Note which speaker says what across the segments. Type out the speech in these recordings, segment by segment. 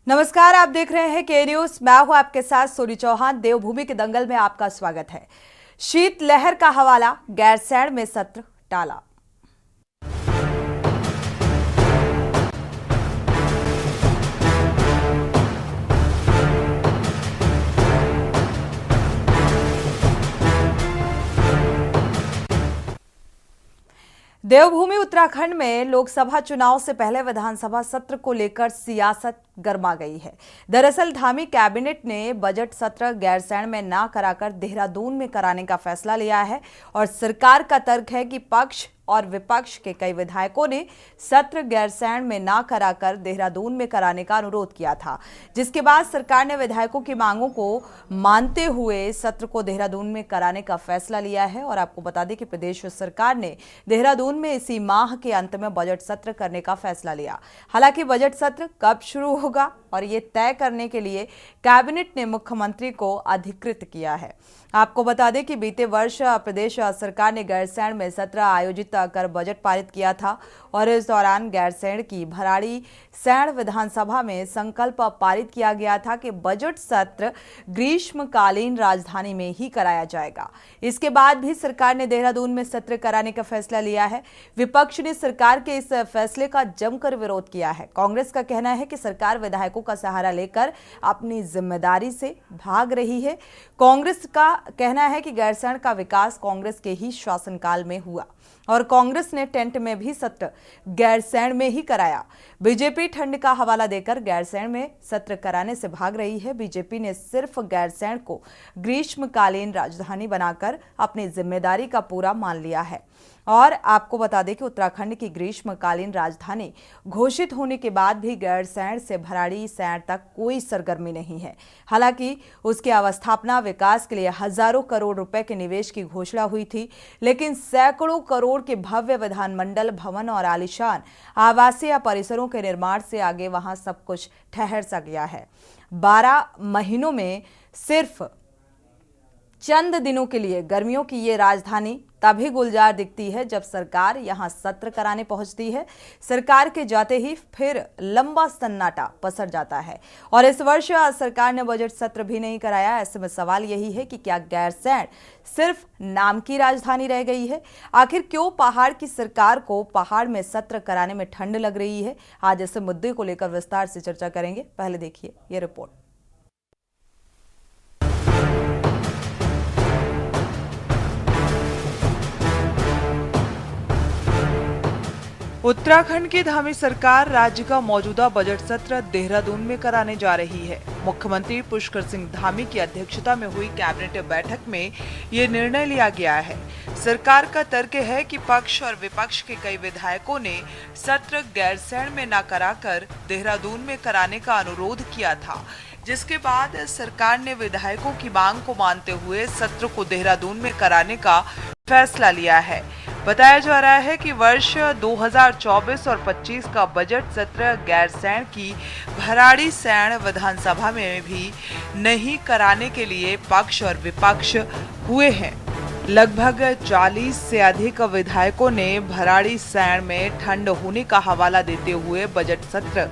Speaker 1: नमस्कार, आप देख रहे हैं के न्यूज। मैं हूं आपके साथ सोनी चौहान। देवभूमि के दंगल में आपका स्वागत है। शीतलहर का हवाला, गैरसैंण में सत्र टाला। देवभूमि उत्तराखंड में लोकसभा चुनाव से पहले विधानसभा सत्र को लेकर सियासत गर्मा गई है। दरअसल धामी कैबिनेट ने बजट सत्र गैरसैंण में ना कराकर देहरादून में कराने का फैसला लिया है और सरकार का तर्क है कि पक्ष और विपक्ष के कई विधायकों ने सत्र गैरसैंण में ना कराकर देहरादून में कराने का अनुरोध किया था, जिसके बाद सरकार ने विधायकों की मांगों को मानते हुए सत्र को देहरादून में कराने का फैसला लिया है। और आपको बता दें कि प्रदेश सरकार ने देहरादून में इसी माह के अंत में बजट सत्र करने का फैसला लिया। हालांकि बजट सत्र कब शुरू होगा और ये तय करने के लिए कैबिनेट ने मुख्यमंत्री को अधिकृत किया है। आपको बता दें कि बीते वर्ष प्रदेश सरकार ने गैरसैंण में सत्र आयोजित कर बजट पारित किया था और इस दौरान गैरसैंण की भराड़ीसैंण विधानसभा में संकल्प पारित किया गया था कि बजट सत्र ग्रीष्मकालीन राजधानी में ही कराया जाएगा। इसके बाद भी सरकार ने देहरादून में सत्र कराने का फैसला लिया है। विपक्ष ने सरकार के इस फैसले का जमकर विरोध किया है। कांग्रेस का कहना है कि सरकार विधायकों का सहारा लेकर अपनी जिम्मेदारी से भाग रही है। कांग्रेस का कहना है कि गैरसैंण का विकास कांग्रेस के ही शासनकाल में हुआ और कांग्रेस ने टेंट में भी सत्र गैरसैंण में ही कराया। बीजेपी ठंड का हवाला देकर गैरसैंण में सत्र कराने से भाग रही है। बीजेपी ने सिर्फ गैरसैंण को ग्रीष्मकालीन राजधानी बनाकर अपनी जिम्मेदारी का पूरा मान लिया है। और आपको बता दें कि उत्तराखंड की ग्रीष्मकालीन राजधानी घोषित होने के बाद भी गैरसैंण से भराड़ीसैंण तक कोई सरगर्मी नहीं है। हालांकि उसके अवस्थापना विकास के लिए हजारों करोड़ रुपए के निवेश की घोषणा हुई थी, लेकिन सैकड़ों करोड़ के भव्य विधानमंडल भवन और आलीशान आवासीय परिसरों के निर्माण से आगे वहां सब कुछ ठहर सा गया है। 12 महीनों में सिर्फ चंद दिनों के लिए गर्मियों की ये राजधानी तभी गुलजार दिखती है जब सरकार यहां सत्र कराने पहुंचती है। सरकार के जाते ही फिर लंबा सन्नाटा पसर जाता है और इस वर्ष सरकार ने बजट सत्र भी नहीं कराया। ऐसे में सवाल यही है कि क्या गैरसैंण सिर्फ नाम की राजधानी रह गई है? आखिर क्यों पहाड़ की सरकार को पहाड़ में सत्र कराने में ठंड लग रही है? आज इस मुद्दे को लेकर विस्तार से चर्चा करेंगे। पहले देखिए ये रिपोर्ट। उत्तराखंड की धामी सरकार राज्य का मौजूदा बजट सत्र देहरादून में कराने जा रही है। मुख्यमंत्री पुष्कर सिंह धामी की अध्यक्षता में हुई कैबिनेट बैठक में ये निर्णय लिया गया है। सरकार का तर्क है कि पक्ष और विपक्ष के कई विधायकों ने सत्र गैरसैंण में न कराकर देहरादून में कराने का अनुरोध किया था, जिसके बाद सरकार ने विधायकों की मांग को मानते हुए सत्र को देहरादून में कराने का फैसला लिया है। बताया जा रहा है कि वर्ष 2024 और 25 का बजट सत्र गैरसैंण की भराड़ीसैंण विधानसभा में भी नहीं कराने के लिए पक्ष और विपक्ष हुए हैं। लगभग 40 से अधिक विधायकों ने भराड़ीसैंण में ठंड होने का हवाला देते हुए बजट सत्र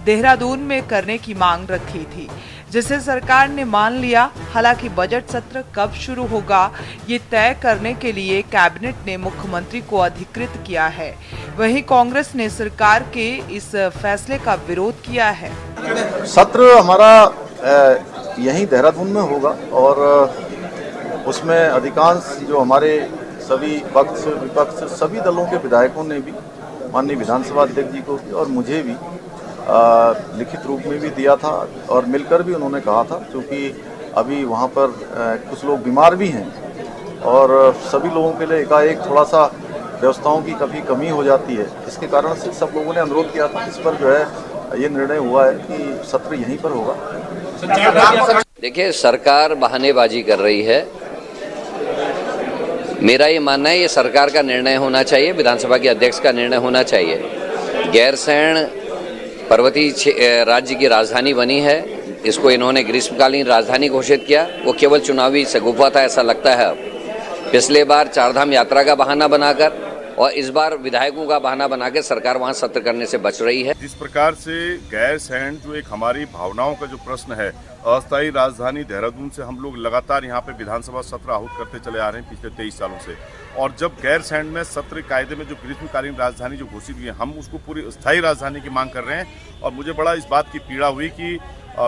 Speaker 1: देहरादून में करने की मांग रखी थी, जिसे सरकार ने मान लिया। हालांकि बजट सत्र कब शुरू होगा ये तय करने के लिए कैबिनेट ने मुख्यमंत्री को अधिकृत किया है। वहीं कांग्रेस ने सरकार के इस फैसले का विरोध किया है।
Speaker 2: सत्र हमारा यहीं देहरादून में होगा और उसमें अधिकांश जो हमारे सभी पक्ष विपक्ष सभी दलों के विधायकों ने भी माननीय विधानसभा अध्यक्ष जी को भी और मुझे भी लिखित रूप में भी दिया था और मिलकर भी उन्होंने कहा था, क्योंकि अभी वहाँ पर कुछ लोग बीमार भी हैं और सभी लोगों के लिए एकाएक थोड़ा सा व्यवस्थाओं की काफ़ी कमी हो जाती है। इसके कारण से सब लोगों ने अनुरोध किया था। इस पर जो है ये निर्णय हुआ है कि सत्र यहीं पर होगा।
Speaker 3: देखिए, सरकार बहानेबाजी कर रही है। मेरा ये मानना है ये सरकार का निर्णय होना चाहिए, विधानसभा के अध्यक्ष का निर्णय होना चाहिए। गैरसैंण पर्वतीय राज्य की राजधानी बनी है, इसको इन्होंने ग्रीष्मकालीन राजधानी घोषित किया। वो केवल चुनावी शगुफा था ऐसा लगता है अब। पिछले बार चारधाम यात्रा का बहाना बनाकर और इस बार विधायकों का बहाना बना के सरकार वहां सत्र करने से बच रही है।
Speaker 4: जिस प्रकार से गैरसैंण जो एक हमारी भावनाओं का जो प्रश्न है, अस्थायी राजधानी देहरादून से हम लोग लगातार यहाँ पे विधानसभा सत्र आहूत करते चले आ रहे हैं पिछले 23 सालों से। और जब गैरसैंण में सत्र कायदे में जो ग्रीष्मकालीन राजधानी जो घोषित हुई है, हम उसको पूरी स्थायी राजधानी की मांग कर रहे हैं। और मुझे बड़ा इस बात की पीड़ा हुई कि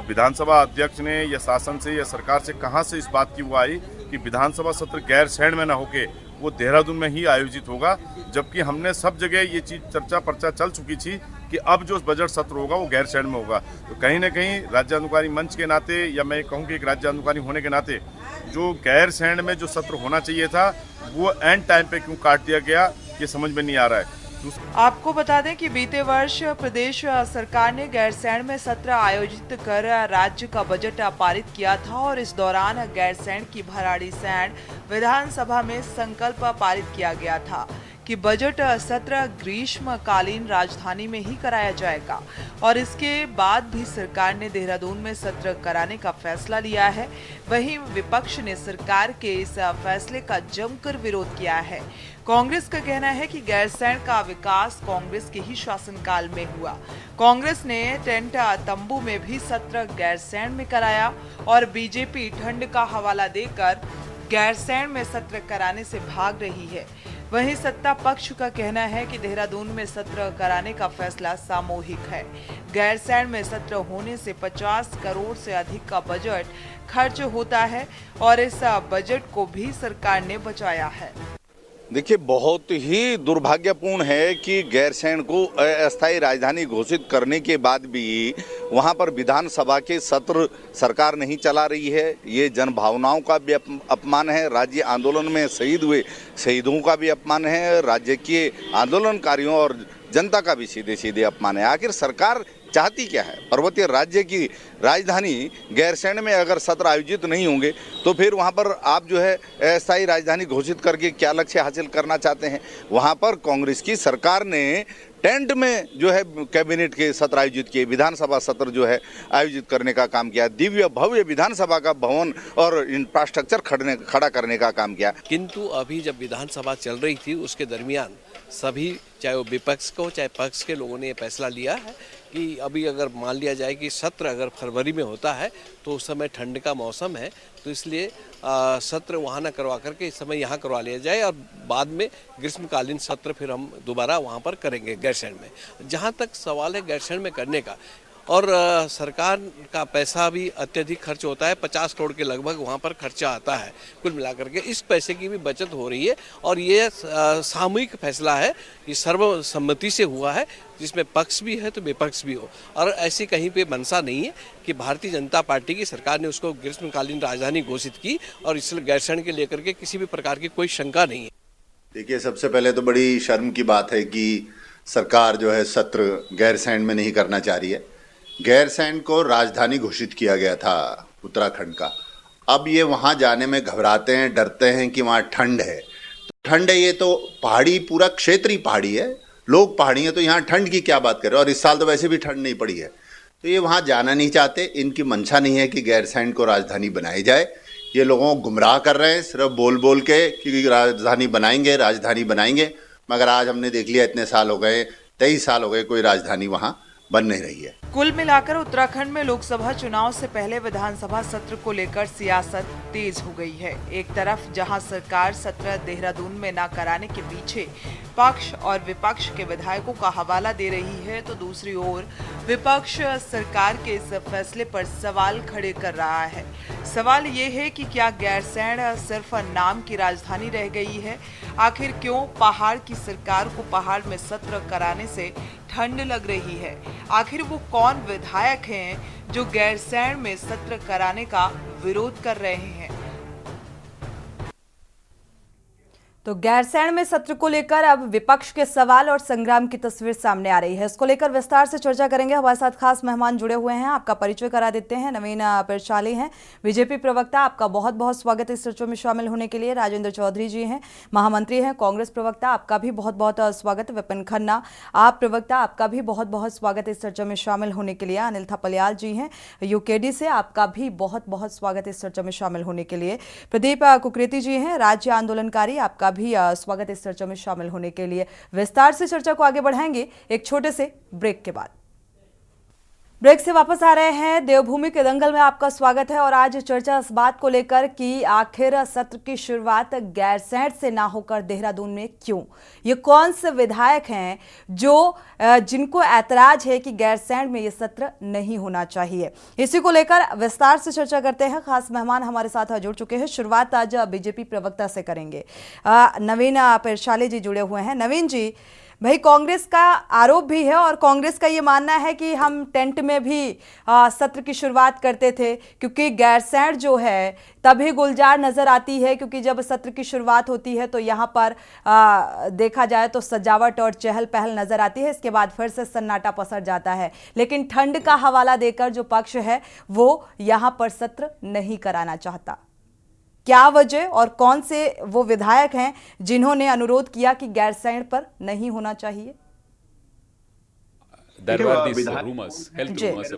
Speaker 4: विधानसभा अध्यक्ष ने या शासन से या सरकार से कहाँ से इस बात की वो आई कि विधानसभा सत्र गैरसैंण में न होके वो देहरादून में ही आयोजित होगा, जबकि हमने सब जगह ये चीज़ चर्चा पर्चा चल चुकी थी कि अब जो बजट सत्र होगा वो गैरसैंण में होगा। तो कहीं ना कहीं राज्यानुकारी मंच के नाते या मैं कहूँ कि एक राज्यानुकारी होने के नाते जो गैरसैंण में जो सत्र होना चाहिए था वो एंड टाइम पे क्यों काट दिया गया, ये समझ में नहीं आ रहा है।
Speaker 1: आपको बता दें कि बीते वर्ष प्रदेश सरकार ने गैरसैंण में सत्र आयोजित कर राज्य का बजट पारित किया था और इस दौरान गैरसैंण की भराड़ीसैंण विधानसभा में संकल्प पारित किया गया था कि बजट सत्र ग्रीष्मकालीन राजधानी में ही कराया जाएगा और इसके बाद भी सरकार ने देहरादून में सत्र कराने का फैसला लिया है। वहीं विपक्ष ने सरकार के इस फैसले का जमकर विरोध किया है। कांग्रेस का कहना है कि गैरसैंण का विकास कांग्रेस के ही शासनकाल में हुआ। कांग्रेस ने टेंट तंबू में भी सत्र गैरसैंण में कराया और बीजेपी ठंड का हवाला देकर गैरसैंण में सत्र कराने से भाग रही है। वहीं सत्ता पक्ष का कहना है कि देहरादून में सत्र कराने का फैसला सामूहिक है। गैरसैंण में सत्र होने से 50 करोड़ से अधिक का बजट खर्च होता है और इस बजट को भी सरकार ने बचाया है।
Speaker 5: देखिए, बहुत ही दुर्भाग्यपूर्ण है कि गैरसैंण को अस्थायी राजधानी घोषित करने के बाद भी वहां पर विधानसभा के सत्र सरकार नहीं चला रही है। ये जनभावनाओं का भी अपमान है, राज्य आंदोलन में शहीद हुए शहीदों का भी अपमान है, राज्य के आंदोलनकारियों और जनता का भी सीधे सीधे अपमान है। आखिर सरकार चाहती क्या है? पर्वतीय राज्य की राजधानी गैरसैंण में अगर सत्र आयोजित नहीं होंगे तो फिर वहां पर आप जो है अस्थायी राजधानी घोषित करके क्या लक्ष्य हासिल करना चाहते हैं? वहां पर कांग्रेस की सरकार ने टेंट में जो है कैबिनेट के सत्र आयोजित किए, विधानसभा सत्र जो है आयोजित करने का काम किया, दिव्य भव्य विधानसभा का भवन और इंफ्रास्ट्रक्चर खड़ा करने का काम किया।
Speaker 6: किंतु अभी जब विधानसभा चल रही थी उसके दरमियान सभी, चाहे वो विपक्ष को चाहे पक्ष के लोगों ने ये फैसला लिया है कि अभी अगर मान लिया जाए कि सत्र अगर फरवरी में होता है तो उस समय ठंड का मौसम है, तो इसलिए सत्र वहाँ न करवा करके इस समय यहाँ करवा लिया जाए और बाद में ग्रीष्मकालीन सत्र फिर हम दोबारा वहाँ पर करेंगे गैरसैंण में। जहाँ तक सवाल है गैरसैंण में करने का, और सरकार का पैसा भी अत्यधिक खर्च होता है, 50 करोड़ के लगभग वहाँ पर खर्चा आता है कुल मिलाकर के। इस पैसे की भी बचत हो रही है और ये सामूहिक फैसला है, ये सर्वसम्मति से हुआ है, जिसमें पक्ष भी है तो विपक्ष भी हो। और ऐसी कहीं पे मंशा नहीं है कि भारतीय जनता पार्टी की सरकार ने उसको ग्रीष्मकालीन राजधानी घोषित की और इसलिए गैरसैंण के लेकर के किसी भी प्रकार की कोई शंका नहीं है।
Speaker 7: देखिए, सबसे पहले तो बड़ी शर्म की बात है कि सरकार जो है सत्र गैरसैंण में नहीं करना चाह रही है। गैरसैंण को राजधानी घोषित किया गया था उत्तराखंड का। अब ये वहाँ जाने में घबराते हैं, डरते हैं कि वहाँ ठंड है। तो ठंड है, ये तो पहाड़ी, पूरा क्षेत्र ही पहाड़ी है, लोग पहाड़ी हैं, तो यहाँ ठंड की क्या बात करें। और इस साल तो वैसे भी ठंड नहीं पड़ी है, तो ये वहाँ जाना नहीं चाहते। इनकी मंशा नहीं है कि गैरसैंण को राजधानी बनाई जाए। ये लोगों को गुमराह कर रहे हैं सिर्फ बोल बोल के कि राजधानी बनाएंगे, राजधानी बनाएंगे। मगर आज हमने देख लिया, इतने साल हो गए, 23 साल हो गए, कोई राजधानी वहाँ बन नहीं रही है।
Speaker 1: कुल मिलाकर उत्तराखंड में लोकसभा चुनाव से पहले विधानसभा सत्र को लेकर सियासत तेज हो गई है। एक तरफ जहां सरकार सत्र देहरादून में न कराने के पीछे पक्ष और विपक्ष के विधायकों का हवाला दे रही है, तो दूसरी ओर विपक्ष सरकार के इस फैसले पर सवाल खड़े कर रहा है। सवाल ये है कि क्या गैरसैंण सिर्फ नाम की राजधानी रह गई है? आखिर क्यों पहाड़ की सरकार को पहाड़ में सत्र कराने से ठंड लग रही है? आखिर वो कौन विधायक हैं जो गैरसैंण में सत्र कराने का विरोध कर रहे हैं? तो गैरसैंण में सत्र को लेकर अब विपक्ष के सवाल और संग्राम की तस्वीर सामने आ रही है। इसको लेकर विस्तार से चर्चा करेंगे। हमारे साथ खास मेहमान जुड़े हुए हैं, आपका परिचय करा देते हैं। नवीन पिरचाली हैं, बीजेपी प्रवक्ता, आपका बहुत बहुत स्वागत है इस चर्चा में शामिल होने के लिए। राजेंद्र चौधरी जी हैं, महामंत्री हैं, कांग्रेस प्रवक्ता, आपका भी बहुत बहुत स्वागत है। विपिन खन्ना, आप प्रवक्ता, आपका भी बहुत बहुत स्वागत है इस चर्चा में शामिल होने के लिए। अनिल थपलियाल जी हैं यूकेडी से, आपका भी बहुत बहुत स्वागत है इस चर्चा में शामिल होने के लिए। प्रदीप कुकरेती जी हैं, राज्य आंदोलनकारी, आपका भी स्वागत है इस चर्चा में शामिल होने के लिए। विस्तार से चर्चा को आगे बढ़ाएंगे एक छोटे से ब्रेक के बाद। ब्रेक से वापस आ रहे हैं। देवभूमि के दंगल में आपका स्वागत है और आज चर्चा इस बात को लेकर कि आखिर सत्र की शुरुआत गैरसैंण से ना होकर देहरादून में क्यों। ये कौन से विधायक हैं जो जिनको ऐतराज है कि गैरसैंण में ये सत्र नहीं होना चाहिए। इसी को लेकर विस्तार से चर्चा करते हैं। खास मेहमान हमारे साथ जुड़ चुके हैं। शुरुआत आज बीजेपी प्रवक्ता से करेंगे। नवीन पेरशाली जी जुड़े हुए हैं। नवीन जी, भाई कांग्रेस का आरोप भी है और कांग्रेस का ये मानना है कि हम टेंट में भी सत्र की शुरुआत करते थे, क्योंकि गैरसैंण जो है तभी गुलजार नजर आती है, क्योंकि जब सत्र की शुरुआत होती है तो यहाँ पर देखा जाए तो सजावट और चहल पहल नजर आती है। इसके बाद फिर से सन्नाटा पसर जाता है, लेकिन ठंड का हवाला देकर जो पक्ष है वो यहाँ पर सत्र नहीं कराना चाहता। क्या वजह और कौन से वो विधायक हैं जिन्होंने अनुरोध किया कि गैरसैंण पर नहीं होना चाहिए?
Speaker 8: There were these rumors, health rumors.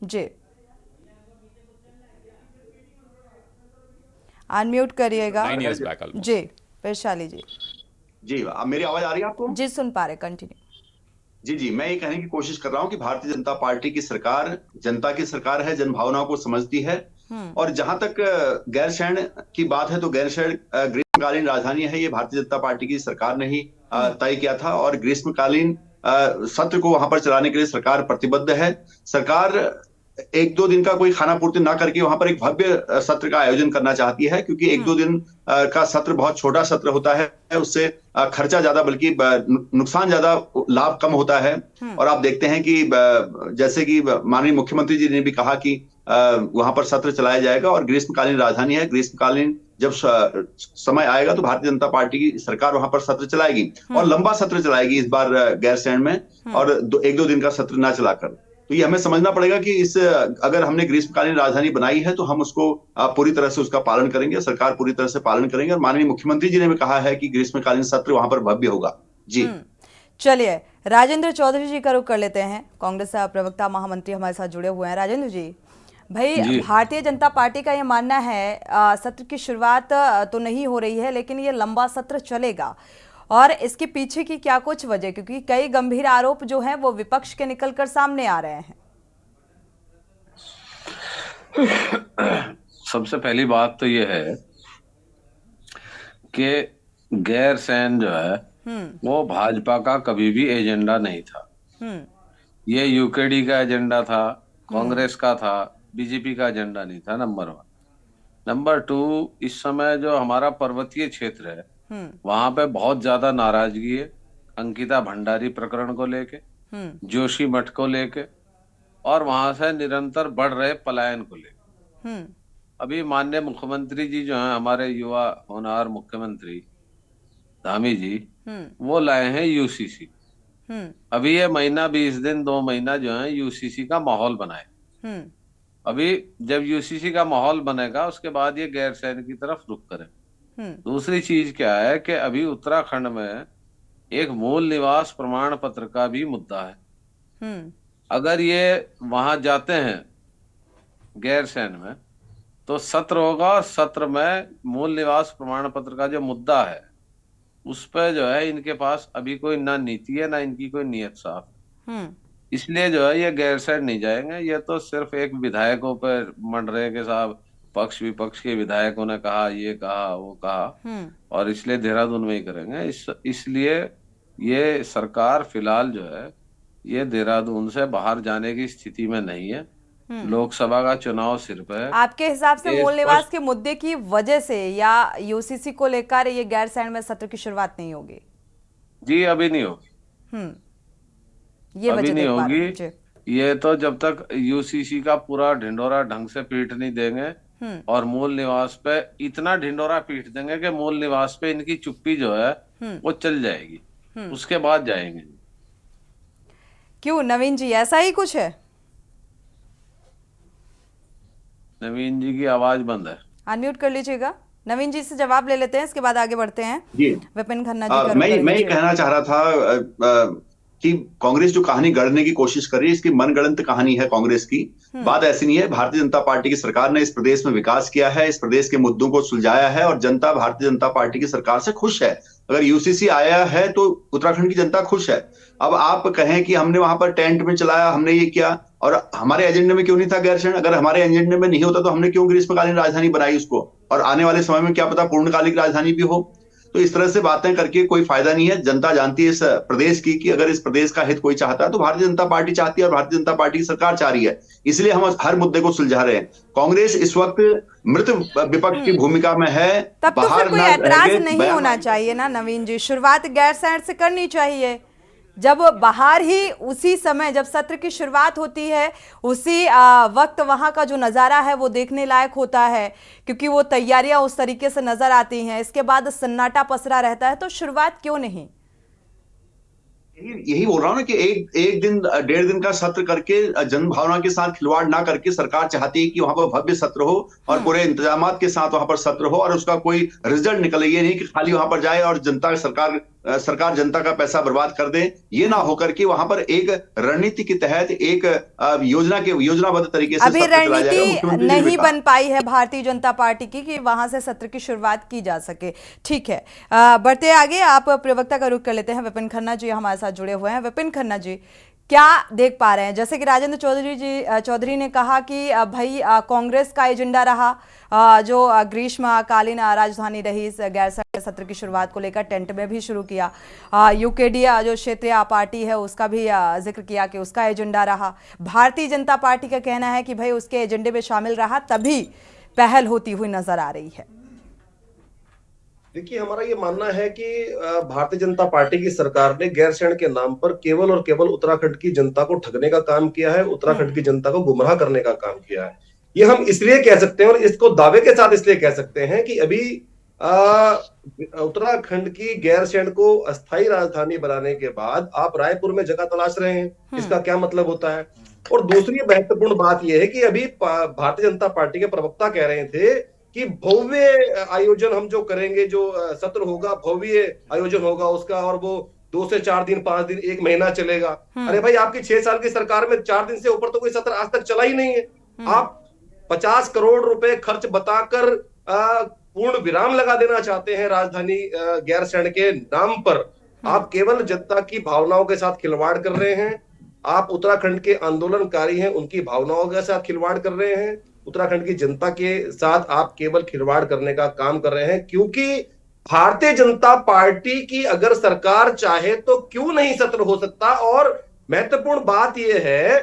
Speaker 1: जी, अनम्यूट करिएगा।
Speaker 8: 9 years back almost.
Speaker 1: जी, पेरशाली जी।
Speaker 9: जी, अब मेरी आवाज आ रही है आपको?
Speaker 1: जी, सुन पा रहे, कंटिन्यू।
Speaker 9: जी, मैं ये कहने की कोशिश कर रहा हूँ कि भारतीय जनता पार्टी की सरकार जनता की सरकार है, जन भावनाओं को समझती है। और जहां तक गैरसैंण की बात है तो गैरसैंण ग्रीष्मकालीन राजधानी है, ये भारतीय जनता पार्टी की सरकार ने ही तय किया था और ग्रीष्मकालीन सत्र को वहां पर चलाने के लिए सरकार प्रतिबद्ध है। सरकार 1-2 दिन का कोई खाना पूर्ति ना करके वहां पर एक भव्य सत्र का आयोजन करना चाहती है, क्योंकि 1-2 दिन का सत्र बहुत छोटा सत्र होता है, उससे खर्चा ज्यादा बल्कि नुकसान ज्यादा, लाभ कम होता है। और आप देखते हैं कि जैसे कि माननीय मुख्यमंत्री जी ने भी कहा कि वहां पर सत्र चलाया जाएगा और ग्रीष्मकालीन राजधानी है, ग्रीष्मकालीन जब समय आएगा तो भारतीय जनता पार्टी की सरकार वहां पर सत्र चलाएगी और लंबा सत्र चलाएगी इस बार गैरसैंण में, और 1-2 दिन का सत्र ना चलाकर। तो ये हमें समझना पड़ेगा कि इस अगर हमने ग्रीष्मकालीन राजधानी बनाई है तो हम उसको पूरी तरह से उसका पालन करेंगे, सरकार पूरी तरह से पालन करेंगे। और माननीय मुख्यमंत्री जी ने भी कहा है कि ग्रीष्मकालीन सत्र वहां पर भव्य होगा। जी,
Speaker 1: चलिए राजेंद्र चौधरी जी का रुख कर लेते हैं। कांग्रेस प्रवक्ता महामंत्री हमारे साथ जुड़े हुए हैं। राजेंद्र जी, भाई भारतीय जनता पार्टी का ये मानना है सत्र की शुरुआत तो नहीं हो रही है, लेकिन ये लंबा सत्र चलेगा, और इसके पीछे की क्या कुछ वजह, क्योंकि कई गंभीर आरोप जो हैं वो विपक्ष के निकलकर सामने आ रहे हैं।
Speaker 10: सबसे पहली बात तो ये है कि गैरसैंण जो है वो भाजपा का कभी भी एजेंडा नहीं था। ये यूकेडी का एजेंडा था, कांग्रेस का था, बीजेपी का एजेंडा नहीं था, नंबर 1। नंबर 2, इस समय जो हमारा पर्वतीय क्षेत्र है वहां पे बहुत ज्यादा नाराजगी है अंकिता भंडारी प्रकरण को लेके, जोशी मठ को लेके, और वहां से निरंतर बढ़ रहे पलायन को लेके। अभी माननीय मुख्यमंत्री जी जो हैं, हमारे युवा होनहार मुख्यमंत्री धामी जी, वो लाए हैं यूसीसी। अभी ये महीना 20 दिन 2 महीना जो है यूसीसी का माहौल बनाए। अभी जब यूसीसी का माहौल बनेगा उसके बाद ये गैरसैंण की तरफ रुख करें। दूसरी चीज क्या है कि अभी उत्तराखंड में एक मूल निवास प्रमाण पत्र का भी मुद्दा है। अगर ये वहां जाते हैं गैरसैंण में तो सत्र होगा, और सत्र में मूल निवास प्रमाण पत्र का जो मुद्दा है उस पर जो है इनके पास अभी कोई ना नीति है ना इनकी कोई नीयत साफ। इसलिए जो है ये गैरसैंण नहीं जाएंगे। ये तो सिर्फ एक विधायकों पर मंड रहे के साहब, पक्ष विपक्ष के विधायकों ने कहा, ये कहा, वो कहा, और इसलिए देहरादून में ही करेंगे। इसलिए ये सरकार फिलहाल जो है ये देहरादून से बाहर जाने की स्थिति में नहीं है। लोकसभा का चुनाव सिर पे है।
Speaker 1: आपके हिसाब से मूल निवास के मुद्दे की वजह से या यूसीसी को लेकर ये गैरसैंण में सत्र की शुरुआत नहीं होगी?
Speaker 10: जी, अभी नहीं होगी।
Speaker 1: ये
Speaker 10: अभी
Speaker 1: वजह
Speaker 10: नहीं होगी। ये तो जब तक यूसीसी का पूरा ढिंडोरा ढंग से पीट नहीं देंगे और मूल निवास पे इतना ढिंडोरा पीट देंगे कि मूल निवास पे इनकी चुप्पी जो है वो चल जाएगी, उसके बाद जाएंगे।
Speaker 1: क्यों नवीन जी, ऐसा ही कुछ है?
Speaker 10: नवीन जी की आवाज बंद है,
Speaker 1: अनम्यूट कर लीजिएगा। नवीन जी से जवाब ले लेते हैं, इसके बाद आगे बढ़ते हैं।
Speaker 9: जी,
Speaker 1: विपिन खन्ना जी का
Speaker 9: मैं ये कहना चाह रहा था कि कांग्रेस जो कहानी गढ़ने की कोशिश कर रही है, इसकी मनगढ़ंत कहानी है कांग्रेस की। बात ऐसी नहीं है। भारतीय जनता पार्टी की सरकार ने इस प्रदेश में विकास किया है, इस प्रदेश के मुद्दों को सुलझाया है और जनता भारतीय जनता पार्टी की सरकार से खुश है। अगर यूसीसी आया है तो उत्तराखंड की जनता खुश है। अब आप कहें कि हमने वहां पर टेंट में चलाया, हमने ये किया, और हमारे एजेंडे में क्यों नहीं था गैरसैंण? अगर हमारे एजेंडे में नहीं होता तो हमने क्यों ग्रीष्मकालीन राजधानी बनाई उसको, और आने वाले समय में क्या पता पूर्णकालिक राजधानी भी हो। तो इस तरह से बातें करके कोई फायदा नहीं है। जनता जानती है इस प्रदेश की कि अगर इस प्रदेश का हित कोई चाहता है तो भारतीय जनता पार्टी चाहती है और भारतीय जनता पार्टी की सरकार चाह रही है। इसलिए हम हर मुद्दे को सुलझा रहे हैं। कांग्रेस इस वक्त मृत विपक्ष की भूमिका में है।
Speaker 1: तब तो फिर
Speaker 9: बाहर
Speaker 1: कोई
Speaker 9: ना
Speaker 1: ऐतराज
Speaker 9: रह के
Speaker 1: नहीं
Speaker 9: बयान-
Speaker 1: होना चाहिए ना नवीन जी, शुरुआत गैरसैंण से करनी चाहिए। जब बाहर ही उसी समय जब सत्र की शुरुआत होती है उसी वक्त वहां का जो नज़ारा है वो देखने लायक होता है, क्योंकि वो तैयारियां उस तरीके से नजर आती हैं। इसके बाद सन्नाटा पसरा रहता है, तो शुरुआत क्यों नहीं?
Speaker 9: यही बोल रहा हूं ना कि एक दिन 1.5 दिन का सत्र करके जन भावना के साथ खिलवाड़ ना करके सरकार चाहती है कि वहां पर भव्य सत्र हो और पूरे इंतजामात के साथ वहां पर सत्र हो और उसका कोई रिजल्ट निकले। ये नहीं कि खाली वहां पर जाए और सरकार जनता का पैसा बर्बाद कर दे। ये ना होकर के वहां पर एक रणनीति के तहत एक योजनाबद्ध तरीके से
Speaker 1: अभी
Speaker 9: सत्र चलाया जाएगा।
Speaker 1: रणनीति
Speaker 9: मुख्यमंत्री जी ने
Speaker 1: नहीं
Speaker 9: कहा।
Speaker 1: बन पाई है भारतीय जनता पार्टी की कि वहां से सत्र की शुरुआत की जा सके। ठीक है, बढ़ते आगे। आप प्रवक्ता का रुख कर लेते हैं। विपिन खन्ना जी हमारे साथ जुड़े हुए हैं। विपिन खन्ना जी, क्या देख पा रहे हैं? जैसे कि राजेंद्र चौधरी ने कहा कि भाई कांग्रेस का एजेंडा रहा जो ग्रीष्मकालीन राजधानी रही इस गैरसैंण सत्र की शुरुआत को लेकर टेंट में भी शुरू किया। यूकेडी जो क्षेत्रीय पार्टी है उसका भी जिक्र किया कि उसका एजेंडा रहा। भारतीय जनता पार्टी का कहना है कि भाई उसके एजेंडे में शामिल रहा तभी पहल होती हुई नजर आ रही है।
Speaker 11: देखिए, हमारा ये मानना है कि भारतीय जनता पार्टी की सरकार ने गैरसैंण के नाम पर केवल और केवल उत्तराखंड की जनता को ठगने का काम किया है, उत्तराखंड की जनता को गुमराह करने का काम किया है। ये हम इसलिए कह सकते हैं और इसको दावे के साथ इसलिए कह सकते हैं कि अभी उत्तराखंड की गैरसैंण को अस्थायी राजधानी बनाने के बाद आप रायपुर में जगह तलाश रहे हैं। इसका क्या मतलब होता है? और दूसरी महत्वपूर्ण बात यह है कि अभी भारतीय जनता पार्टी के प्रवक्ता कह रहे थे कि भव्य आयोजन हम जो करेंगे, जो सत्र होगा भव्य आयोजन होगा उसका, और वो 2 से 4 दिन 5 दिन 1 महीना चलेगा। अरे भाई, आपकी 6 साल की सरकार में 4 दिन से ऊपर तो कोई सत्र आज तक चला ही नहीं है। आप 50 करोड़ रुपए खर्च बताकर पूर्ण विराम लगा देना चाहते हैं राजधानी गैरसैंण के नाम पर। आप केवल जनता की भावनाओं के साथ खिलवाड़ कर रहे हैं। आप उत्तराखंड के आंदोलनकारी हैं, उनकी भावनाओं के साथ खिलवाड़ कर रहे हैं। उत्तराखंड की जनता के साथ आप केवल खिलवाड़ करने का काम कर रहे हैं, क्योंकि भारतीय जनता पार्टी की अगर सरकार चाहे तो क्यों नहीं सत्र हो सकता। और महत्वपूर्ण बात यह है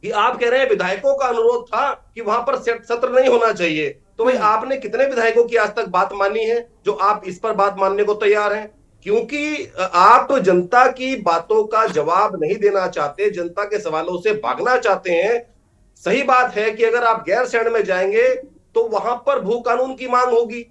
Speaker 11: कि आप कह रहे हैं विधायकों का अनुरोध था कि वहां पर सत्र नहीं होना चाहिए। तो भाई, आपने कितने विधायकों की आज तक बात मानी है जो आप इस पर बात मानने को तैयार हैं? क्योंकि आप जनता की बातों का जवाब नहीं देना चाहते, जनता के सवालों से भागना चाहते हैं। सही बात है कि अगर आप गैरसैंण में जाएंगे तो वहां पर भू कानून की मांग होगी,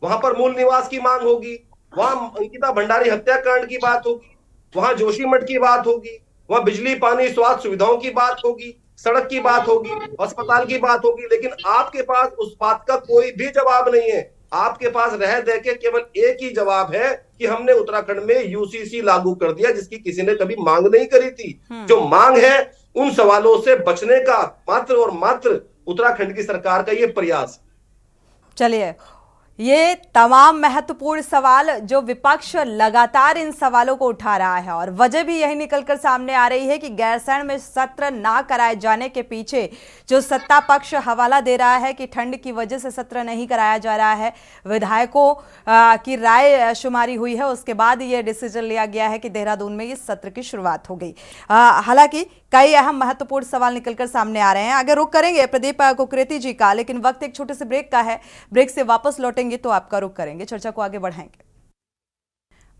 Speaker 11: वहां पर मूल निवास की मांग होगी, वहां अंकिता भंडारी हत्याकांड की बात होगी, वहां जोशीमठ की बात होगी, वहां बिजली पानी स्वास्थ्य सुविधाओं की बात होगी, सड़क की बात होगी, अस्पताल की बात होगी। लेकिन आपके पास उस बात का कोई भी जवाब नहीं है। आपके पास रह दे के केवल एक ही जवाब है कि हमने उत्तराखंड में यूसीसी लागू कर दिया, जिसकी किसी ने कभी मांग नहीं करी थी। जो मांग है उन सवालों से बचने का मात्र और मात्र उत्तराखंड की सरकार का ये प्रयास।
Speaker 1: चलिए, ये तमाम महत्वपूर्ण सवाल जो विपक्ष लगातार इन सवालों को उठा रहा है और वजह भी यही निकलकर सामने आ रही है कि गैरसैंण में सत्र ना कराए जाने के पीछे जो सत्ता पक्ष हवाला दे रहा है कि ठंड की वजह से सत्र नहीं कराया जा रहा है। विधायकों की राय शुमारी हुई है, उसके बाद ये डिसीजन लिया गया है कि देहरादून में इस सत्र की शुरुआत हो गई। हालांकि कई अहम महत्वपूर्ण सवाल निकलकर सामने आ रहे हैं। आगे रुख करेंगे प्रदीप कुकरेती जी का, लेकिन वक्त एक छोटे से ब्रेक का है। ब्रेक से वापस लौटेंगे तो आपका रुख करेंगे, चर्चा को आगे बढ़ाएंगे।